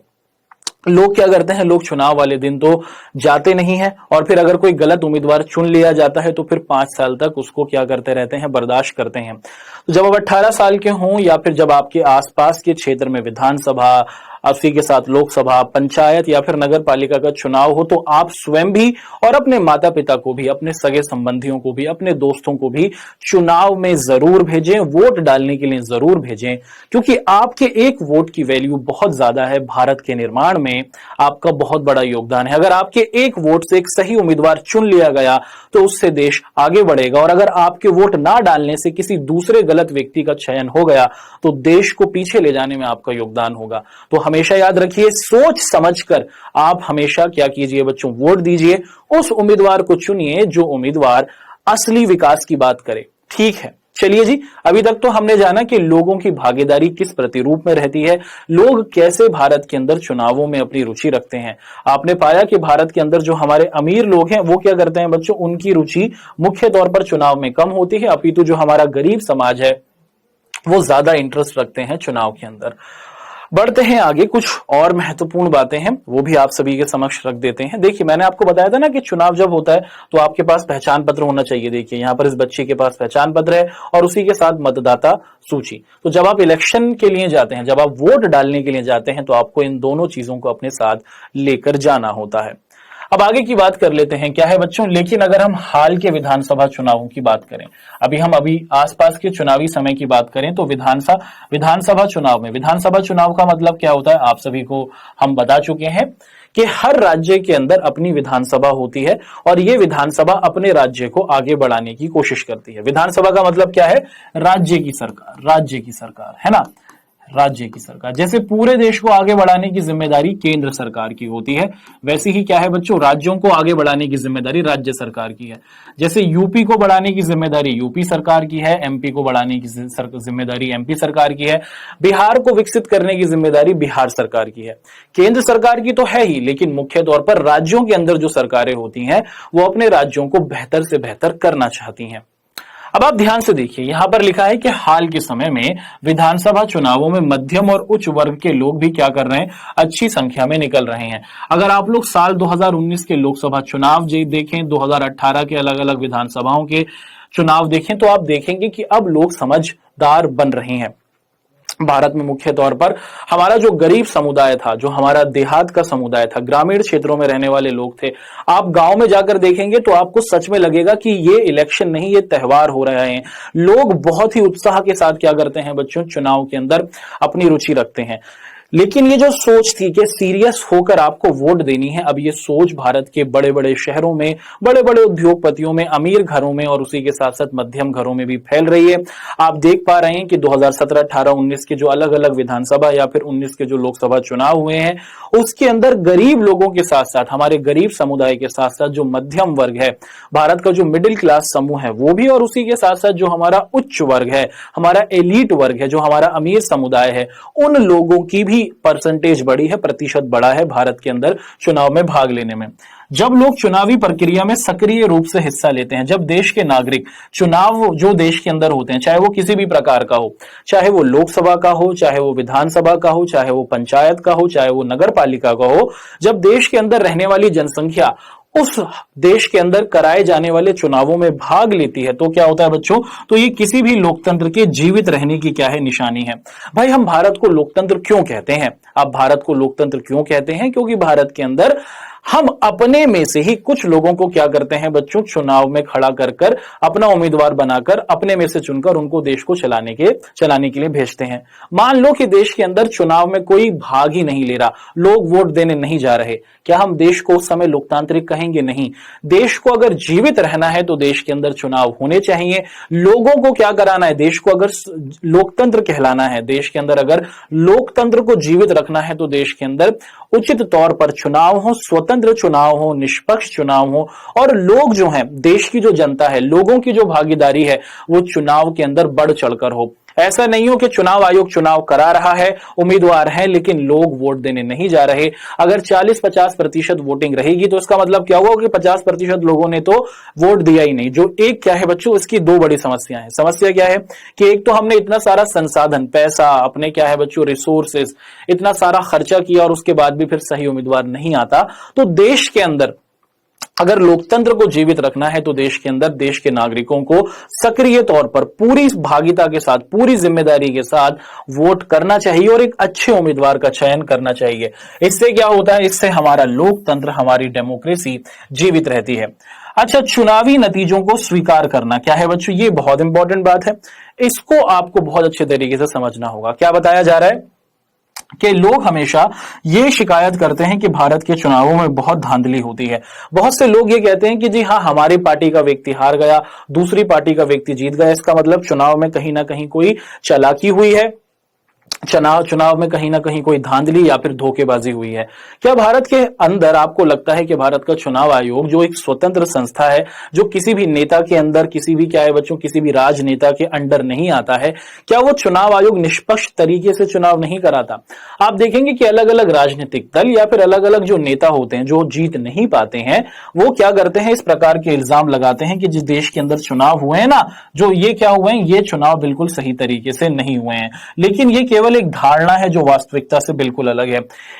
लोग क्या करते हैं, लोग चुनाव वाले दिन तो जाते नहीं है और फिर अगर कोई गलत उम्मीदवार चुन लिया जाता है तो फिर 5 साल तक उसको क्या करते रहते हैं, बर्दाश्त करते हैं। तो जब आप 18 साल के हों या फिर जब आपके आसपास के क्षेत्र में विधानसभा, उसी के साथ लोकसभा, पंचायत या फिर नगर पालिका का चुनाव हो, तो आप स्वयं भी और अपने माता पिता को भी, अपने सगे संबंधियों को भी, अपने दोस्तों को भी चुनाव में जरूर भेजें, वोट डालने के लिए जरूर भेजें, क्योंकि आपके एक वोट की वैल्यू बहुत ज्यादा है। भारत के निर्माण में आपका बहुत बड़ा योगदान है। अगर आपके एक वोट से एक सही उम्मीदवार चुन लिया गया तो उससे देश आगे बढ़ेगा और अगर आपके वोट ना डालने से किसी दूसरे गलत व्यक्ति का चयन हो गया तो देश को पीछे ले जाने में आपका योगदान होगा। तो हमेशा याद रखिए, सोच समझकर आप हमेशा क्या कीजिए बच्चों, वोट दीजिए। उस उम्मीदवार को चुनिए जो उम्मीदवार असली विकास की बात करे। ठीक है, चलिए जी, अभी तक तो हमने जाना कि लोगों की भागीदारी किस प्रतिरूप में रहती है, लोग कैसे भारत के अंदर चुनावों में अपनी रुचि रखते हैं। आपने पाया कि भारत के अंदर जो हमारे अमीर लोग हैं वो क्या करते हैं बच्चों, उनकी रुचि मुख्य तौर पर चुनाव में कम होती है, अपितु जो हमारा गरीब समाज है वो ज्यादा इंटरेस्ट रखते हैं चुनाव के अंदर। बढ़ते हैं आगे, कुछ और महत्वपूर्ण बातें हैं वो भी आप सभी के समक्ष रख देते हैं। देखिए मैंने आपको बताया था ना कि चुनाव जब होता है तो आपके पास पहचान पत्र होना चाहिए। देखिए यहाँ पर इस बच्चे के पास पहचान पत्र है और उसी के साथ मतदाता सूची। तो जब आप इलेक्शन के लिए जाते हैं, जब आप वोट डालने के लिए जाते हैं, तो आपको इन दोनों चीजों को अपने साथ लेकर जाना होता है। अब आगे की बात कर लेते हैं, क्या है बच्चों, लेकिन अगर हम हाल के विधानसभा चुनावों की बात करें, अभी आसपास के चुनावी समय की बात करें, तो विधानसभा चुनाव में, विधानसभा चुनाव का मतलब क्या होता है आप सभी को हम बता चुके हैं कि हर राज्य के अंदर अपनी विधानसभा होती है और ये विधानसभा अपने राज्य को आगे बढ़ाने की कोशिश करती है। विधानसभा का मतलब क्या है, राज्य की सरकार, राज्य की सरकार है ना, राज्य की सरकार। जैसे पूरे देश को आगे बढ़ाने की जिम्मेदारी केंद्र सरकार की होती है, वैसे ही क्या है बच्चों, राज्यों को आगे बढ़ाने की जिम्मेदारी राज्य सरकार की है। जैसे यूपी को बढ़ाने की जिम्मेदारी यूपी सरकार की है, एमपी को बढ़ाने की जिम्मेदारी एमपी सरकार की है, बिहार को विकसित करने की जिम्मेदारी बिहार सरकार की है। केंद्र सरकार की तो है ही, लेकिन मुख्य तौर पर राज्यों के अंदर जो सरकारें होती हैं वो अपने राज्यों को बेहतर से बेहतर करना चाहती हैं। अब आप ध्यान से देखिए, यहां पर लिखा है कि हाल के समय में विधानसभा चुनावों में मध्यम और उच्च वर्ग के लोग भी क्या कर रहे हैं, अच्छी संख्या में निकल रहे हैं। अगर आप लोग साल 2019 के लोकसभा चुनाव देखें, 2018 के अलग अलग विधानसभाओं के चुनाव देखें, तो आप देखेंगे कि अब लोग समझदार बन रहे हैं। भारत में मुख्य तौर पर हमारा जो गरीब समुदाय था, जो हमारा देहात का समुदाय था, ग्रामीण क्षेत्रों में रहने वाले लोग थे, आप गांव में जाकर देखेंगे तो आपको सच में लगेगा कि ये इलेक्शन नहीं, ये त्योहार हो रहे हैं। लोग बहुत ही उत्साह के साथ क्या करते हैं बच्चों, चुनाव के अंदर अपनी रुचि रखते हैं। लेकिन ये जो सोच थी कि सीरियस होकर आपको वोट देनी है, अब ये सोच भारत के बड़े बड़े शहरों में, बड़े बड़े उद्योगपतियों में, अमीर घरों में और उसी के साथ साथ मध्यम घरों में भी फैल रही है। आप देख पा रहे हैं कि 2017, 18, 19 के जो अलग अलग विधानसभा या फिर 19 के जो लोकसभा चुनाव हुए हैं, उसके अंदर गरीब लोगों के साथ साथ, हमारे गरीब समुदाय के साथ साथ जो मध्यम वर्ग है, भारत का जो मिडिल क्लास समूह है वो भी, और उसी के साथ साथ जो हमारा उच्च वर्ग है, हमारा एलीट वर्ग है, जो हमारा अमीर समुदाय है, उन लोगों की भी परसेंटेज बढ़ी है, प्रतिशत बढ़ा है भारत के अंदर चुनाव में भाग लेने में। जब लोग चुनावी प्रक्रिया में सक्रिय रूप से हिस्सा लेते हैं, जब देश के नागरिक चुनाव जो देश के अंदर होते हैं, चाहे वो किसी भी प्रकार का हो, चाहे वो लोकसभा का हो, चाहे वो विधानसभा का हो, चाहे वो पंचायत का हो, चाहे वो नगर पालिका का हो, जब देश के अंदर रहने वाली जनसंख्या उस देश के अंदर कराए जाने वाले चुनावों में भाग लेती है, तो क्या होता है बच्चों, तो ये किसी भी लोकतंत्र के जीवित रहने की क्या है, निशानी है। भाई हम भारत को लोकतंत्र क्यों कहते हैं? आप भारत को लोकतंत्र क्यों कहते हैं? क्योंकि भारत के अंदर हम अपने में से ही कुछ लोगों को क्या करते हैं बच्चों, चुनाव में खड़ा कर कर अपना उम्मीदवार बनाकर अपने में से चुनकर उनको देश को चलाने के लिए भेजते हैं। मान लो कि देश के अंदर चुनाव में कोई भाग ही नहीं ले रहा, लोग वोट देने नहीं जा रहे, क्या हम देश को उस समय लोकतांत्रिक कहेंगे? नहीं। देश को अगर जीवित रहना है तो देश के अंदर चुनाव होने चाहिए। लोगों को क्या कराना है, देश को अगर लोकतंत्र कहलाना है, देश के अंदर अगर लोकतंत्र को जीवित रखना है तो देश के अंदर उचित तौर पर चुनाव हो, स्वतंत्र चुनाव हो, निष्पक्ष चुनाव हो, और लोग जो हैं, देश की जो जनता है, लोगों की जो भागीदारी है, वो चुनाव के अंदर बढ़ चढ़कर हो। ऐसा नहीं हो कि चुनाव आयोग चुनाव करा रहा है, उम्मीदवार हैं, लेकिन लोग वोट देने नहीं जा रहे। अगर 40-50% वोटिंग रहेगी तो इसका मतलब क्या होगा कि 50% लोगों ने तो वोट दिया ही नहीं। जो एक क्या है बच्चों, इसकी दो बड़ी समस्या है। समस्या क्या है कि एक तो हमने इतना सारा संसाधन, पैसा, अपने क्या है बच्चों, रिसोर्सेस, इतना सारा खर्चा किया और उसके बाद भी फिर सही उम्मीदवार नहीं आता। तो देश के अंदर अगर लोकतंत्र को जीवित रखना है तो देश के अंदर देश के नागरिकों को सक्रिय तौर पर पूरी भागीदारी के साथ, पूरी जिम्मेदारी के साथ वोट करना चाहिए और एक अच्छे उम्मीदवार का चयन करना चाहिए। इससे क्या होता है, इससे हमारा लोकतंत्र, हमारी डेमोक्रेसी जीवित रहती है। अच्छा, चुनावी नतीजों को स्वीकार करना क्या है बच्चों, ये बहुत इंपॉर्टेंट बात है। इसको आपको बहुत अच्छे तरीके से समझना होगा। क्या बताया जा रहा है कि लोग हमेशा ये शिकायत करते हैं कि भारत के चुनावों में बहुत धांधली होती है। बहुत से लोग ये कहते हैं कि जी हाँ, हमारी पार्टी का व्यक्ति हार गया, दूसरी पार्टी का व्यक्ति जीत गया, इसका मतलब चुनाव में कहीं ना कहीं कोई चालाकी हुई है, चुनाव में कहीं ना कहीं कोई धांधली या फिर धोखेबाजी हुई है। क्या भारत के अंदर आपको लगता है कि भारत का चुनाव आयोग, जो एक स्वतंत्र संस्था है, जो किसी भी नेता के अंदर, किसी भी क्या है बच्चों, किसी भी राजनेता के अंडर नहीं आता है, क्या वो चुनाव आयोग निष्पक्ष तरीके से चुनाव नहीं कराता? आप देखेंगे कि अलग अलग राजनीतिक दल या फिर अलग अलग जो नेता होते हैं, जो जीत नहीं पाते हैं, वो क्या करते हैं, इस प्रकार के इल्जाम लगाते हैं कि जिस देश के अंदर चुनाव हुए हैं ना, जो ये क्या हुए हैं, ये चुनाव बिल्कुल सही तरीके से नहीं हुए हैं। लेकिन ये केवल एक धारणा है जो वास्तविकता से बिल्कुल अलग है।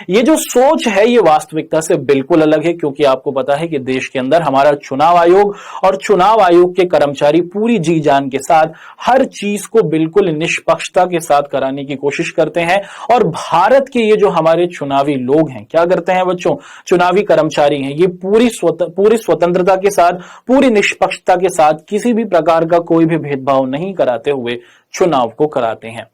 ये जो सोच है ये वास्तविकता से बिल्कुल अलग है, क्योंकि आपको पता है कि देश के अंदर हमारा चुनाव आयोग और चुनाव आयोग के कर्मचारी पूरी जी जान के साथ हर चीज को बिल्कुल निष्पक्षता के साथ कराने की कोशिश करते हैं। और भारत के ये जो हमारे चुनावी लोग हैं, क्या करते हैं बच्चों, चुनावी कर्मचारी हैं, ये पूरी स्वतंत्रता के साथ, पूरी निष्पक्षता के साथ, किसी भी प्रकार का कोई भी भेदभाव नहीं कराते हुए चुनाव को कराते हैं।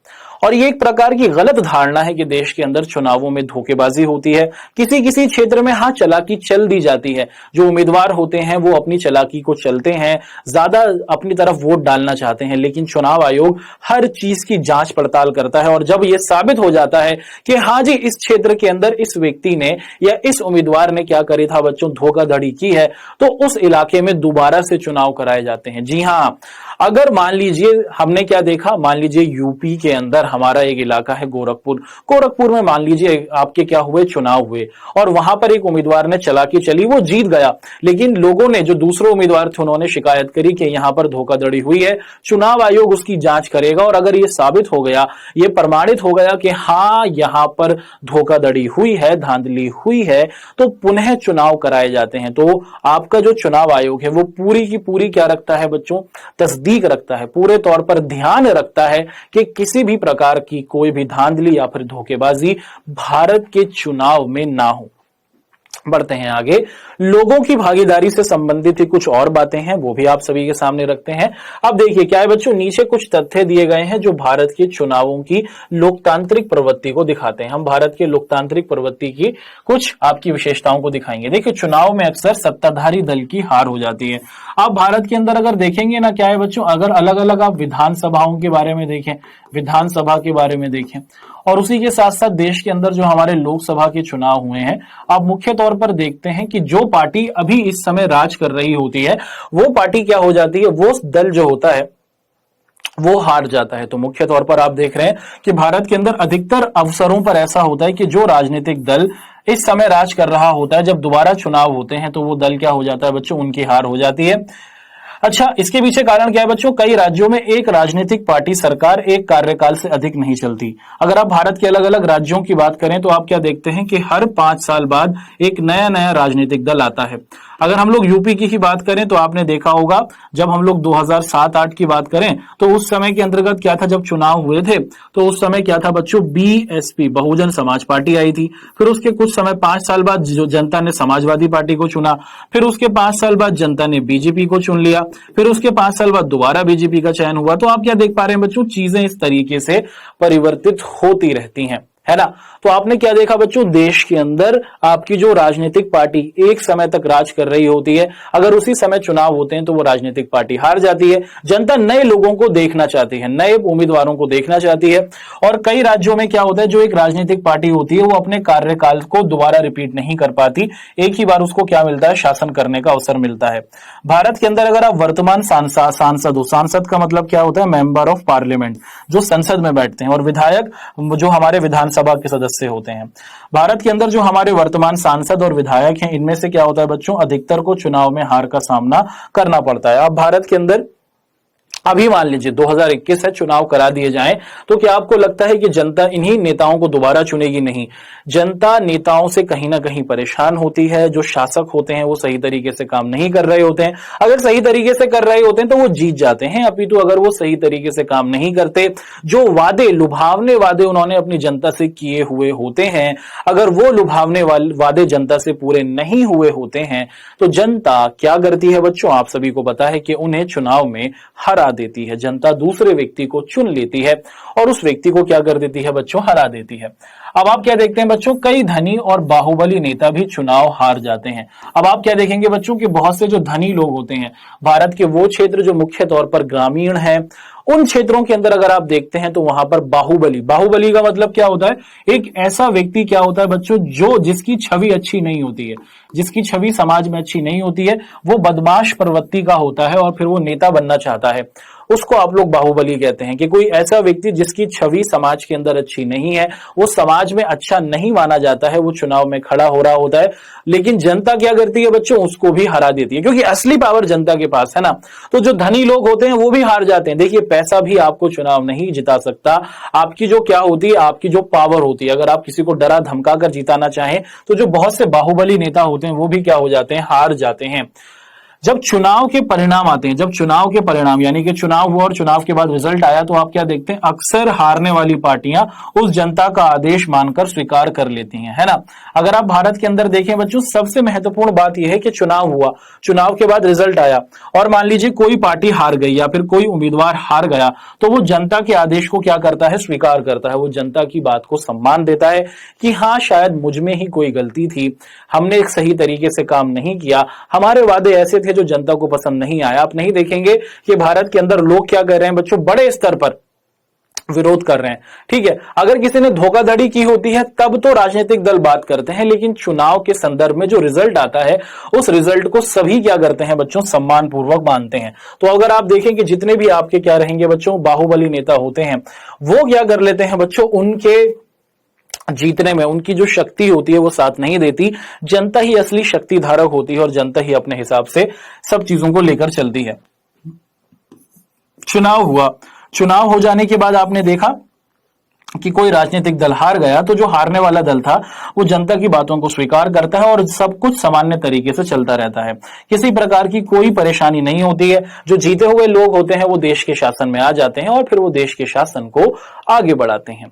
और ये एक प्रकार की गलत धारणा है कि देश के अंदर चुनावों में धोखेबाजी होती है। किसी किसी क्षेत्र में हाँ चालाकी चल दी जाती है, जो उम्मीदवार होते हैं वो अपनी चालाकी को चलते हैं, ज्यादा अपनी तरफ वोट डालना चाहते हैं, लेकिन चुनाव आयोग हर चीज की जांच पड़ताल करता है। और जब यह साबित हो जाता है कि हाँ जी इस क्षेत्र के अंदर इस व्यक्ति ने या इस उम्मीदवार ने क्या करी था बच्चों, धोखाधड़ी की है, तो उस इलाके में दोबारा से चुनाव कराए जाते हैं। जी हाँ, अगर मान लीजिए हमने क्या देखा, मान लीजिए यूपी के अंदर हमारा एक इलाका है गोरखपुर में मान लीजिए आपके क्या हुए, चुनाव हुए, और वहां पर एक उम्मीदवार ने चालाकी चली, वो जीत गया, लेकिन लोगों ने, जो दूसरे उम्मीदवार थे, उन्होंने शिकायत करी कि यहां पर धोखाधड़ी हुई है। चुनाव आयोग उसकी जांच करेगा और अगर ये साबित हो गया, ये प्रमाणित हो गया कि हाँ यहां पर धोखाधड़ी हुई है, धांधली हुई है, तो पुनः चुनाव कराए जाते हैं। तो आपका जो चुनाव आयोग है वो पूरी की पूरी क्या रखता है बच्चों, तस्दीक रखता है, पूरे तौर पर ध्यान रखता है कि किसी भी प्रकार की कोई भी धांधली या फिर धोखेबाजी भारत के चुनाव में ना हो। बढ़ते हैं आगे, लोगों की भागीदारी से संबंधित ही कुछ और बातें हैं, वो भी आप सभी के सामने रखते हैं। अब देखिए क्या है बच्चों, नीचे कुछ तथ्य दिए गए हैं जो भारत के चुनावों की लोकतांत्रिक प्रवृत्ति को दिखाते हैं। हम भारत के लोकतांत्रिक प्रवृत्ति की कुछ आपकी विशेषताओं को दिखाएंगे। देखिए चुनाव में अक्सर सत्ताधारी दल की हार हो जाती है। आप भारत के अंदर अगर देखेंगे ना, क्या है बच्चों, अगर अलग अलग आप विधानसभाओं के बारे में देखें, विधानसभा के बारे में देखें, और उसी के साथ साथ देश के अंदर जो हमारे लोकसभा के चुनाव हुए हैं, आप मुख्य तौर पर देखते हैं कि जो पार्टी अभी इस समय राज कर रही होती है, वो पार्टी क्या हो जाती है, वो दल जो होता है वो हार जाता है। तो मुख्य तौर पर आप देख रहे हैं कि भारत के अंदर अधिकतर अवसरों पर ऐसा होता है कि जो राजनीतिक दल इस समय राज कर रहा होता है, जब दोबारा चुनाव होते हैं तो वो दल क्या हो जाता है बच्चों, उनकी हार हो जाती है। अच्छा, इसके पीछे कारण क्या है बच्चों, कई राज्यों में एक राजनीतिक पार्टी सरकार एक कार्यकाल से अधिक नहीं चलती। अगर आप भारत के अलग अलग राज्यों की बात करें तो आप क्या देखते हैं कि हर 5 साल बाद एक नया नया राजनीतिक दल आता है। अगर हम लोग यूपी की ही बात करें तो आपने देखा होगा, जब हम लोग 2007-8 की बात करें तो उस समय के अंतर्गत क्या था, जब चुनाव हुए थे तो उस समय क्या था बच्चों, बीएसपी बहुजन समाज पार्टी आई थी। फिर उसके कुछ समय 5 साल बाद जो जनता ने समाजवादी पार्टी को चुना, फिर उसके 5 साल बाद जनता ने बीजेपी को चुन लिया, फिर उसके 5 साल बाद दोबारा बीजेपी का चयन हुआ। तो आप क्या देख पा रहे हैं बच्चों, चीजें इस तरीके से परिवर्तित होती रहती हैं, है ना। तो आपने क्या देखा बच्चों, देश के अंदर आपकी जो राजनीतिक पार्टी एक समय तक राज कर रही होती है, अगर उसी समय चुनाव होते हैं तो वो राजनीतिक पार्टी हार जाती है। जनता नए लोगों को देखना चाहती है, नए उम्मीदवारों को देखना चाहती है। और कई राज्यों में क्या होता है, जो एक राजनीतिक पार्टी होती है वो अपने कार्यकाल को दोबारा रिपीट नहीं कर पाती, एक ही बार उसको क्या मिलता है, शासन करने का अवसर मिलता है। भारत के अंदर अगर आप वर्तमान सांसद हो, सांसद का मतलब क्या होता है, मेंबर ऑफ पार्लियामेंट, जो संसद में बैठते हैं, और विधायक जो हमारे विधानसभा के सदस्य होते हैं। भारत के अंदर जो हमारे वर्तमान सांसद और विधायक हैं, इनमें से क्या होता है बच्चों, अधिकतर को चुनाव में हार का सामना करना पड़ता है। अब भारत के अंदर अभी मान लीजिए 2021 है, चुनाव करा दिए जाएं, तो क्या आपको लगता है कि जनता इन्हीं नेताओं को दोबारा चुनेगी? नहीं, जनता नेताओं से कहीं ना कहीं परेशान होती है। जो शासक होते हैं वो सही तरीके से काम नहीं कर रहे होते हैं। अगर सही तरीके से कर रहे होते हैं तो वो जीत जाते हैं, अपितु अगर वो सही तरीके से काम नहीं करते, जो वादे, लुभावने वादे उन्होंने अपनी जनता से किए हुए होते हैं, अगर वो लुभावने वादे जनता से पूरे नहीं हुए होते हैं, तो जनता क्या करती है बच्चों, आप सभी को पता है कि उन्हें चुनाव में हरा देती है। जनता दूसरे व्यक्ति को चुन लेती है और उस व्यक्ति को क्या कर देती है बच्चों, हरा देती है। अब आप क्या देखते हैं बच्चों, कई धनी और बाहुबली नेता भी चुनाव हार जाते हैं। अब आप क्या देखेंगे बच्चों कि बहुत से जो धनी लोग होते हैं, भारत के वो क्षेत्र जो मुख्य तौर पर ग्रामीण हैं, उन क्षेत्रों के अंदर अगर आप देखते हैं तो वहां पर बाहुबली का मतलब क्या होता है, एक ऐसा व्यक्ति क्या होता है बच्चों, जो जिसकी छवि अच्छी नहीं होती है, जिसकी छवि समाज में अच्छी नहीं होती है, वो बदमाश प्रवृत्ति का होता है और फिर वो नेता बनना चाहता है, उसको आप लोग बाहुबली कहते हैं। कि कोई ऐसा व्यक्ति जिसकी छवि समाज के अंदर अच्छी नहीं है, वो समाज में अच्छा नहीं माना जाता है, वो चुनाव में खड़ा हो रहा होता है, लेकिन जनता क्या करती है बच्चों, उसको भी हरा देती है, क्योंकि असली पावर जनता के पास है ना। तो जो धनी लोग होते हैं वो भी हार जाते हैं। देखिए पैसा भी आपको चुनाव नहीं जिता सकता, आपकी जो क्या होती है, आपकी जो पावर होती है, अगर आप किसी को डरा धमका कर जिताना चाहें तो जो बहुत से बाहुबली नेता होते हैं वो भी क्या हो जाते हैं, हार जाते हैं। जब चुनाव के परिणाम आते हैं, जब चुनाव के परिणाम यानी कि चुनाव हुआ और चुनाव के बाद रिजल्ट आया, तो आप क्या देखते हैं, अक्सर हारने वाली पार्टियां उस जनता का आदेश मानकर स्वीकार कर लेती हैं, है ना। अगर आप भारत के अंदर देखें बच्चों, सबसे महत्वपूर्ण बात यह है कि चुनाव हुआ, चुनाव के बाद रिजल्ट आया और मान लीजिए कोई पार्टी हार गई या फिर कोई उम्मीदवार हार गया, तो वो जनता के आदेश को क्या करता है, स्वीकार करता है। वो जनता की बात को सम्मान देता है कि हाँ, शायद मुझ में ही कोई गलती थी, हमने एक सही तरीके से काम नहीं किया, हमारे वादे ऐसे थे जो जनता को पसंद नहीं आया। आप नहीं देखेंगे कि भारत के अंदर लोग क्या कर रहे हैं बच्चों, बड़े स्तर पर विरोध कर रहे हैं, ठीक है। अगर किसी ने धोखाधड़ी की होती है तब तो राजनीतिक दल बात करते हैं, लेकिन चुनाव के संदर्भ में जो रिजल्ट आता है उस रिजल्ट को सभी क्या करते हैं बच्चों, सम्मान पूर्वक मानते हैं। तो अगर आप देखें कि जितने भी आपके क्या रहेंगे बच्चों, बाहुबली नेता होते हैं, वो क्या कर लेते हैं बच्चों, उनके जीतने में उनकी जो शक्ति होती है वो साथ नहीं देती, जनता ही असली शक्ति धारक होती है और जनता ही अपने हिसाब से सब चीजों को लेकर चलती है। चुनाव हुआ, चुनाव हो जाने के बाद आपने देखा कि कोई राजनीतिक दल हार गया, तो जो हारने वाला दल था वो जनता की बातों को स्वीकार करता है और सब कुछ सामान्य तरीके से चलता रहता है, किसी प्रकार की कोई परेशानी नहीं होती है। जो जीते हुए लोग होते हैं वो देश के शासन में आ जाते हैं और फिर वो देश के शासन को आगे बढ़ाते हैं।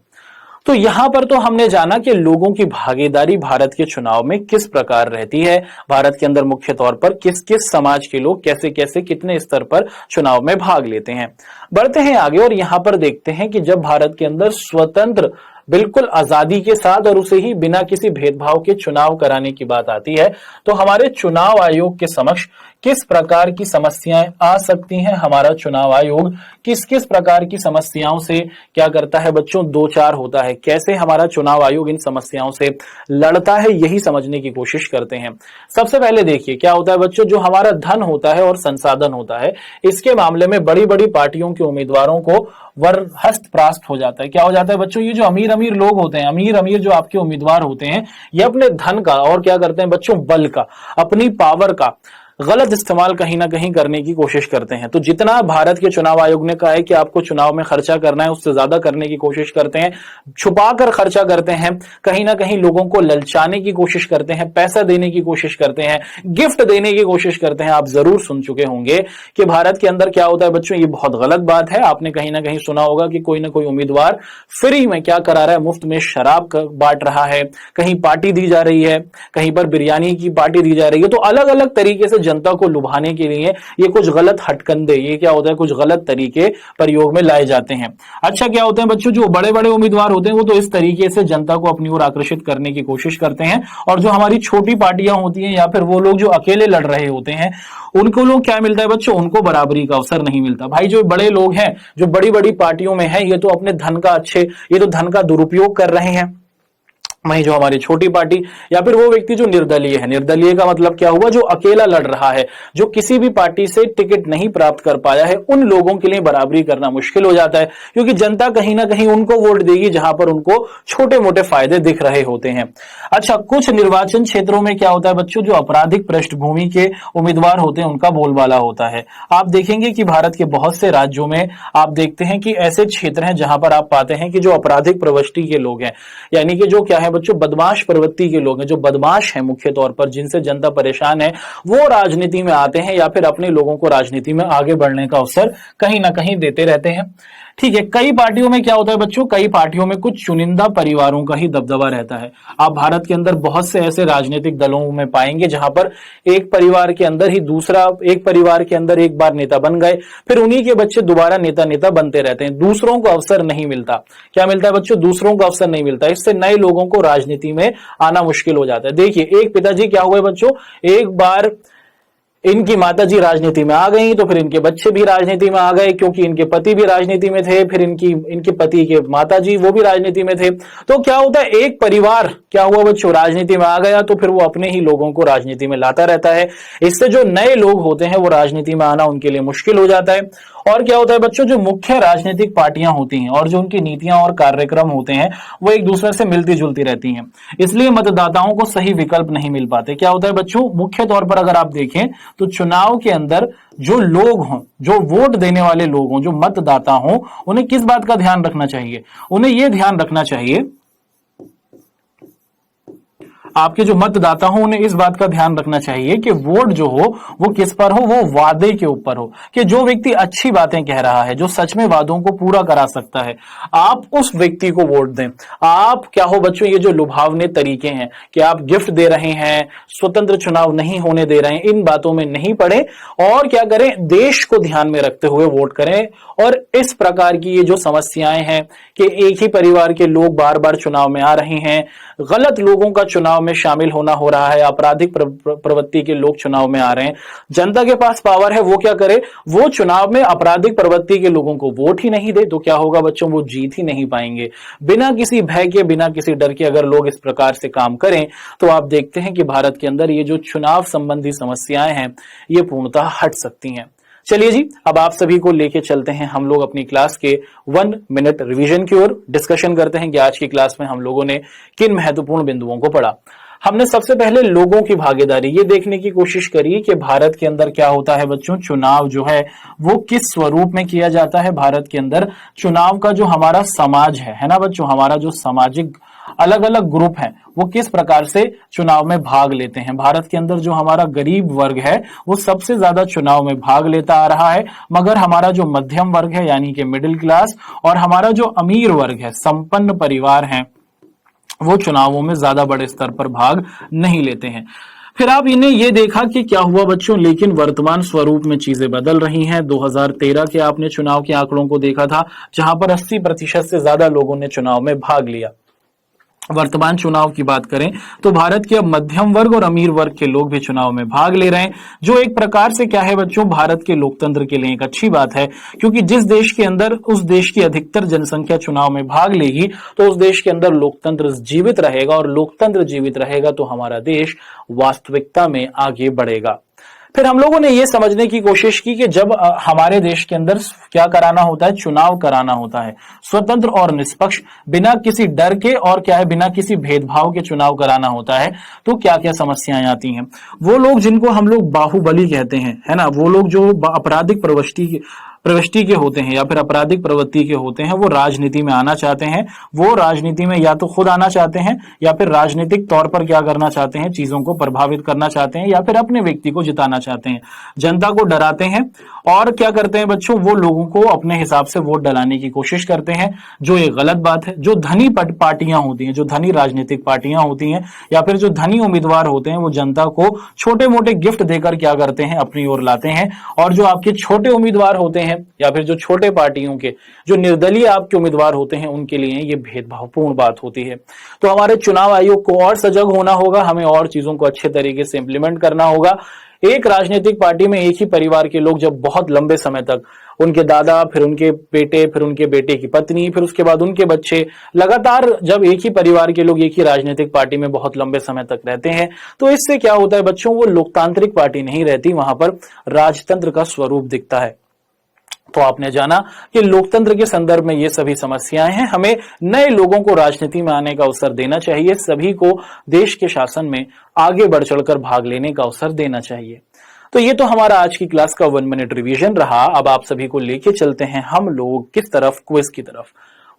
तो यहां पर तो हमने जाना कि लोगों की भागीदारी भारत के चुनाव में किस प्रकार रहती है, भारत के अंदर मुख्य तौर पर किस किस समाज के लोग कैसे कैसे कितने स्तर पर चुनाव में भाग लेते हैं। बढ़ते हैं आगे और यहां पर देखते हैं कि जब भारत के अंदर स्वतंत्र बिल्कुल आजादी के साथ और उसे ही बिना किसी भेदभाव के चुनाव कराने की बात आती है, तो हमारे चुनाव आयोग के समक्ष किस प्रकार की समस्याएं आ सकती हैं, हमारा चुनाव आयोग किस किस प्रकार की समस्याओं से क्या करता है बच्चों, दो चार होता है, कैसे हमारा चुनाव आयोग इन समस्याओं से लड़ता है, यही समझने की कोशिश करते हैं। सबसे पहले देखिए क्या होता है बच्चों, जो हमारा धन होता है और संसाधन होता है, इसके मामले में बड़ी बड़ी पार्टियों के उम्मीदवारों को वरहस्त प्राप्त हो जाता है। क्या हो जाता है बच्चों, ये जो अमीर अमीर लोग होते हैं, अमीर अमीर जो आपके उम्मीदवार होते हैं, ये अपने धन का और क्या करते हैं बच्चों, बल का, अपनी पावर का गलत इस्तेमाल कहीं ना कहीं करने की कोशिश करते हैं। तो जितना भारत के चुनाव आयोग ने कहा है कि आपको चुनाव में खर्चा करना है, उससे ज्यादा करने की कोशिश करते हैं, छुपा कर खर्चा करते हैं, कहीं ना कहीं लोगों को ललचाने की कोशिश करते हैं, पैसा देने की कोशिश करते हैं, गिफ्ट देने की कोशिश करते हैं। आप जरूर सुन चुके होंगे कि भारत के अंदर क्या होता है बच्चों, ये बहुत गलत बात है। आपने कहीं ना कहीं सुना होगा कि कोई ना कोई उम्मीदवार फ्री में क्या करा रहा है, मुफ्त में शराब बांट रहा है, कहीं पार्टी दी जा रही है, कहीं पर बिरयानी की पार्टी दी जा रही है। तो अलग अलग तरीके से जनता को लुभाने के लिए ये कुछ गलत हटकंडे, ये क्या होता है, कुछ गलत तरीके प्रयोग में लाए जाते हैं। अच्छा क्या होता है बच्चों, जो बड़े बड़े उम्मीदवार होते हैं वो तो इस तरीके से जनता को अपनी ओर आकर्षित करने की कोशिश करते हैं, और जो हमारी छोटी पार्टियां होती हैं या फिर वो लोग जो अकेले लड़ रहे होते हैं, उनको लोग क्या मिलता है बच्चों, उनको बराबरी का अवसर नहीं मिलता। भाई जो बड़े लोग हैं, जो बड़ी बड़ी पार्टियों में हैं, ये तो अपने धन का ये तो धन का दुरुपयोग कर रहे हैं। वहीं जो हमारी छोटी पार्टी या फिर वो व्यक्ति जो निर्दलीय है, निर्दलीय का मतलब क्या हुआ, जो अकेला लड़ रहा है, जो किसी भी पार्टी से टिकट नहीं प्राप्त कर पाया है, उन लोगों के लिए बराबरी करना मुश्किल हो जाता है, क्योंकि जनता कहीं ना कहीं उनको वोट देगी जहां पर उनको छोटे मोटे फायदे दिख रहे होते हैं। अच्छा, कुछ निर्वाचन क्षेत्रों में क्या होता है बच्चों, जो आपराधिक पृष्ठभूमि के उम्मीदवार होते हैं उनका बोलबाला होता है। आप देखेंगे कि भारत के बहुत से राज्यों में आप देखते हैं कि ऐसे क्षेत्र हैं जहां पर आप पाते हैं कि जो आपराधिक प्रवृत्ति के लोग हैं, यानी कि जो क्या है बच्चों, बदमाश प्रवृत्ति के लोग हैं, जो बदमाश हैं मुख्य तौर पर, जिनसे जनता परेशान है, वो राजनीति में आते हैं या फिर अपने लोगों को राजनीति में आगे बढ़ने का अवसर कहीं ना कहीं देते रहते हैं। ठीक है, कई पार्टियों में क्या होता है बच्चों, कई पार्टियों में कुछ चुनिंदा परिवारों का ही दबदबा रहता है। आप भारत के अंदर बहुत से ऐसे राजनीतिक दलों में पाएंगे जहां पर एक परिवार के अंदर ही दूसरा, एक परिवार के अंदर एक बार नेता बन गए, फिर उन्हीं के बच्चे दोबारा नेता बनते रहते हैं, दूसरों को अवसर नहीं मिलता। क्या मिलता है बच्चों, दूसरों को अवसर नहीं मिलता। इससे नए लोगों को राजनीति में आना मुश्किल हो जाता है। देखिए, एक पिताजी क्या हुए बच्चों, एक बार इनकी माताजी राजनीति में आ गई, तो फिर इनके बच्चे भी राजनीति में आ गए, क्योंकि इनके पति भी राजनीति में थे, फिर इनके पति के माताजी वो भी राजनीति में थे। तो क्या होता है, एक परिवार क्या हुआ बच्चों, राजनीति में आ गया, तो फिर वो अपने ही लोगों को राजनीति में लाता रहता है। इससे जो नए लोग होते हैं वो राजनीति में आना उनके लिए मुश्किल हो जाता है। और क्या होता है बच्चों, जो मुख्य राजनीतिक पार्टियां होती हैं और जो उनकी नीतियां और कार्यक्रम होते हैं वो एक दूसरे से मिलती जुलती रहती हैं, इसलिए मतदाताओं को सही विकल्प नहीं मिल पाते। क्या होता है बच्चों, मुख्य तौर पर अगर आप देखें तो चुनाव के अंदर जो लोग हों, जो वोट देने वाले लोग हों, जो मतदाता हों, उन्हें किस बात का ध्यान रखना चाहिए, उन्हें यह ध्यान रखना चाहिए, आपके जो मतदाता हो उन्हें इस बात का ध्यान रखना चाहिए कि वोट जो हो वो किस पर हो, वो वादे के ऊपर हो, कि जो व्यक्ति अच्छी बातें कह रहा है, जो सच में वादों को पूरा करा सकता है, आप उस व्यक्ति को वोट दें। आप क्या हो बच्चों, ये जो लुभावने तरीके हैं कि आप गिफ्ट दे रहे हैं, स्वतंत्र चुनाव नहीं होने दे रहे हैं, इन बातों में नहीं पड़े और क्या करें, देश को ध्यान में रखते हुए वोट करें। और इस प्रकार की ये जो समस्याएं हैं कि एक ही परिवार के लोग बार बार चुनाव में आ रहे हैं, गलत लोगों का चुनाव में शामिल होना हो रहा है, आपराधिक प्रवृत्ति के लोग चुनाव में आ रहे हैं, जनता के पास पावर है, वो क्या करे, वो चुनाव में आपराधिक प्रवृत्ति के लोगों को वोट ही नहीं दे, तो क्या होगा बच्चों, वो जीत ही नहीं पाएंगे। बिना किसी भय के, बिना किसी डर के अगर लोग इस प्रकार से काम करें तो आप देखते हैं कि भारत के अंदर ये जो चुनाव संबंधी समस्याएं हैं ये पूर्णतः हट सकती हैं। चलिए जी, अब आप सभी को लेके चलते हैं हम लोग अपनी क्लास के 1 मिनट रिवीजन की ओर। डिस्कशन करते हैं कि आज की क्लास में हम लोगों ने किन महत्वपूर्ण बिंदुओं को पढ़ा। हमने सबसे पहले लोगों की भागीदारी ये देखने की कोशिश करी कि भारत के अंदर क्या होता है बच्चों, चुनाव जो है वो किस स्वरूप में किया जाता है। भारत के अंदर चुनाव का जो हमारा समाज है ना बच्चों, हमारा जो सामाजिक अलग अलग ग्रुप हैं वो किस प्रकार से चुनाव में भाग लेते हैं। भारत के अंदर जो हमारा गरीब वर्ग है वो सबसे ज्यादा चुनाव में भाग लेता आ रहा है, मगर हमारा जो मध्यम वर्ग है यानी कि मिडिल क्लास और हमारा जो अमीर वर्ग है, संपन्न परिवार है, वो चुनावों में ज्यादा बड़े स्तर पर भाग नहीं लेते हैं। फिर आप इन्हें ये देखा कि क्या हुआ बच्चों, लेकिन वर्तमान स्वरूप में चीजें बदल रही हैं। 2013 के आपने चुनाव के आंकड़ों को देखा था जहां पर 80% से ज्यादा लोगों ने चुनाव में भाग लिया। वर्तमान चुनाव की बात करें तो भारत के अब मध्यम वर्ग और अमीर वर्ग के लोग भी चुनाव में भाग ले रहे हैं, जो एक प्रकार से क्या है बच्चों, भारत के लोकतंत्र के लिए एक अच्छी बात है। क्योंकि जिस देश के अंदर उस देश की अधिकतर जनसंख्या चुनाव में भाग लेगी तो उस देश के अंदर लोकतंत्र जीवित रहेगा, और लोकतंत्र जीवित रहेगा तो हमारा देश वास्तविकता में आगे बढ़ेगा। फिर हम लोगों ने यह समझने की कोशिश की कि जब हमारे देश के अंदर क्या कराना होता है, चुनाव कराना होता है, स्वतंत्र और निष्पक्ष, बिना किसी डर के और क्या है, बिना किसी भेदभाव के चुनाव कराना होता है, तो क्या क्या समस्याएं आती हैं। वो लोग जिनको हम लोग बाहुबली कहते हैं, है ना, वो लोग जो आपराधिक प्रविष्टि के होते हैं या फिर आपराधिक प्रवृत्ति के होते हैं, वो राजनीति में आना चाहते हैं। वो राजनीति में या तो खुद आना चाहते हैं या फिर राजनीतिक तौर पर क्या करना चाहते हैं, चीजों को प्रभावित करना चाहते हैं या फिर अपने व्यक्ति को जिताना चाहते हैं, जनता को डराते हैं और क्या करते हैं बच्चों, वो लोगों को अपने हिसाब से वोट डलाने की कोशिश करते हैं, जो ये गलत बात है। जो धनी पार्टियां होती हैं, जो धनी राजनीतिक पार्टियां होती हैं या फिर जो धनी उम्मीदवार होते हैं, वो जनता को छोटे मोटे गिफ्ट देकर क्या करते हैं, अपनी ओर लाते हैं। और जो आपके छोटे उम्मीदवार होते हैं या फिर जो छोटे पार्टियों के जो निर्दलीय आपके उम्मीदवार होते हैं, उनके लिए ये भेदभावपूर्ण बात होती है। तो हमारे चुनाव आयोग को और सजग होना होगा, हमें और चीजों को अच्छे तरीके से इंप्लीमेंट करना होगा। एक राजनीतिक पार्टी में एक ही परिवार के लोग जब बहुत लंबे समय तक, उनके दादा, फिर उनके बेटे, फिर उनके बेटे की पत्नी, फिर उसके बाद उनके बच्चे, लगातार जब एक ही परिवार के लोग एक ही राजनीतिक पार्टी में बहुत लंबे समय तक रहते हैं, तो इससे क्या होता है बच्चों, वो लोकतांत्रिक पार्टी नहीं रहती, वहां पर राजतंत्र का स्वरूप दिखता है। तो आपने जाना कि लोकतंत्र के संदर्भ में ये सभी समस्याएं हैं। हमें नए लोगों को राजनीति में आने का अवसर देना चाहिए, सभी को देश के शासन में आगे बढ़ चढ़कर भाग लेने का अवसर देना चाहिए। तो ये तो हमारा आज की क्लास का 1 मिनट रिवीजन रहा। अब आप सभी को लेके चलते हैं हम लोग किस तरफ, क्विज की तरफ।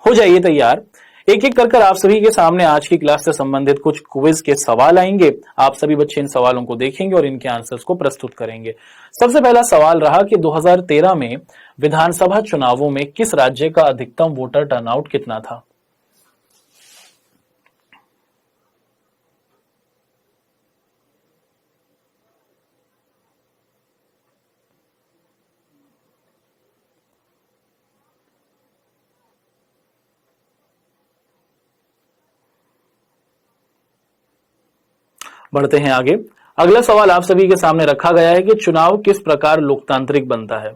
हो जाइए तैयार। एक एक कर आप सभी के सामने आज की क्लास से संबंधित कुछ क्विज के सवाल आएंगे। आप सभी बच्चे इन सवालों को देखेंगे और इनके आंसर्स को प्रस्तुत करेंगे। सबसे पहला सवाल रहा कि 2013 में विधानसभा चुनावों में किस राज्य का अधिकतम वोटर टर्नआउट कितना था? बढ़ते हैं आगे। अगला सवाल आप सभी के सामने रखा गया है कि चुनाव किस प्रकार लोकतांत्रिक बनता है?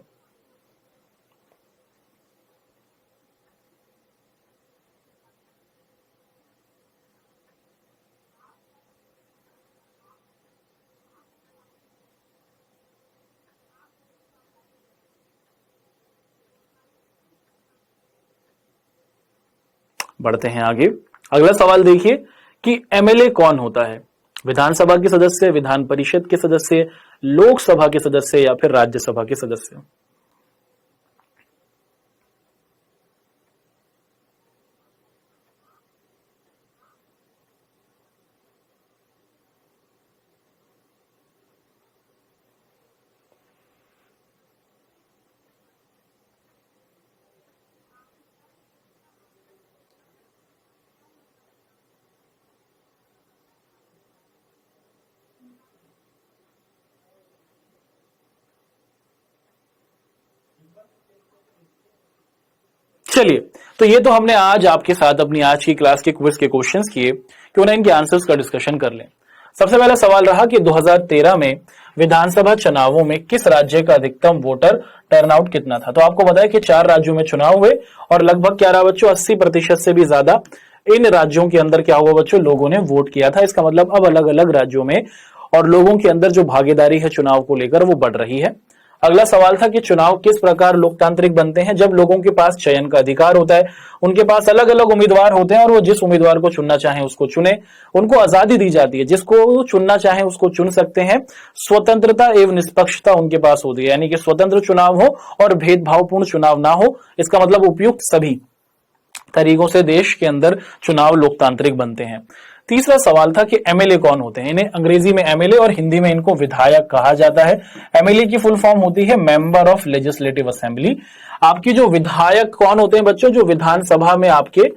बढ़ते हैं आगे। अगला सवाल देखिए कि एमएलए कौन होता है? विधानसभा के सदस्य, विधान परिषद के सदस्य, लोकसभा के सदस्य या फिर राज्यसभा के सदस्य? चलिए, तो ये तो हमने आज आपके साथ अपनी आज की क्लास के क्विज के क्वेश्चंस किए, क्यों ना इनके आंसर्स का डिस्कशन कर लें। सबसे पहला सवाल रहा कि 2013 में विधानसभा चुनावों में किस राज्य का अधिकतम वोटर टर्नआउट कितना था। तो आपको पता है कि 4 राज्यों में चुनाव हुए और लगभग क्या रहा बच्चों, 80% से भी ज्यादा इन राज्यों के अंदर क्या हुआ बच्चों, लोगों ने वोट किया था। इसका मतलब अब अलग अलग राज्यों में और लोगों के अंदर जो भागीदारी है चुनाव को लेकर वो बढ़ रही है। अगला सवाल था कि चुनाव किस प्रकार लोकतांत्रिक बनते हैं, जब लोगों के पास चयन का अधिकार होता है, उनके पास अलग अलग उम्मीदवार होते हैं और वो जिस उम्मीदवार को चुनना चाहें उसको चुने, उनको आजादी दी जाती है, जिसको चुनना चाहें उसको चुन सकते हैं, स्वतंत्रता एवं निष्पक्षता उनके पास होती है, यानी कि स्वतंत्र चुनाव हो और भेदभावपूर्ण चुनाव ना हो। इसका मतलब उपयुक्त सभी तरीकों से देश के अंदर चुनाव लोकतांत्रिक बनते हैं। तीसरा सवाल था कि एमएलए कौन होते हैं। इन्हें अंग्रेजी में एमएलए और हिंदी में इनको विधायक कहा जाता है। एमएलए की फुल फॉर्म होती है मेंबर ऑफ लेजिस्लेटिव असेंबली। आपकी जो विधायक कौन होते हैं बच्चों, जो विधानसभा में आपके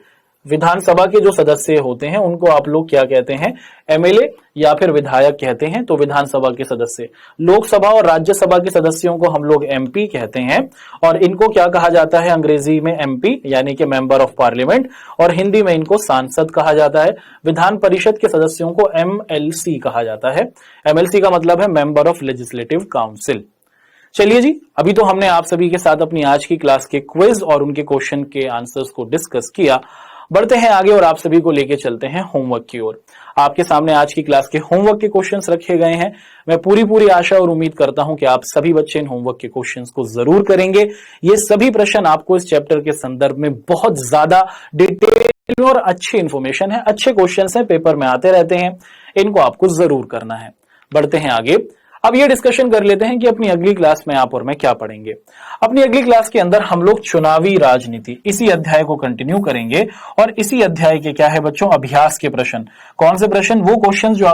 विधानसभा के जो सदस्य होते हैं उनको आप लोग क्या कहते हैं, एमएलए या फिर विधायक कहते हैं। तो विधानसभा के सदस्य, लोकसभा और राज्यसभा के सदस्यों को हम लोग एमपी कहते हैं और इनको क्या कहा जाता है अंग्रेजी में, एमपी यानी कि मेंबर ऑफ पार्लियामेंट, और हिंदी में इनको सांसद कहा जाता है। विधान परिषद के सदस्यों को एमएलसी कहा जाता है। एमएलसी का मतलब है मेंबर ऑफ लेजिस्लेटिव काउंसिल। चलिए जी, अभी तो हमने आप सभी के साथ अपनी आज की क्लास के क्विज और उनके क्वेश्चन के आंसर्स को डिस्कस किया। बढ़ते हैं आगे और आप सभी को लेके चलते हैं होमवर्क की ओर। आपके सामने आज की क्लास के होमवर्क के क्वेश्चंस रखे गए हैं। मैं पूरी आशा और उम्मीद करता हूं कि आप सभी बच्चे इन होमवर्क के क्वेश्चंस को जरूर करेंगे। ये सभी प्रश्न आपको इस चैप्टर के संदर्भ में बहुत ज्यादा डिटेल और अच्छी इंफॉर्मेशन है, अच्छे क्वेश्चंस हैं, पेपर में आते रहते हैं, इनको आपको जरूर करना है। बढ़ते हैं आगे। अब ये डिस्कशन कर लेते हैं कि अपनी अगली क्लास में आप और मैं क्या पढ़ेंगे। अपनी अगली क्लास के अंदर हम लोग चुनावी राजनीति इसी अध्याय को कंटिन्यू करेंगे और इसी अध्याय के क्या है बच्चों, अभ्यास के प्रश्न। कौन से प्रश्न, वो क्वेश्चन जो आप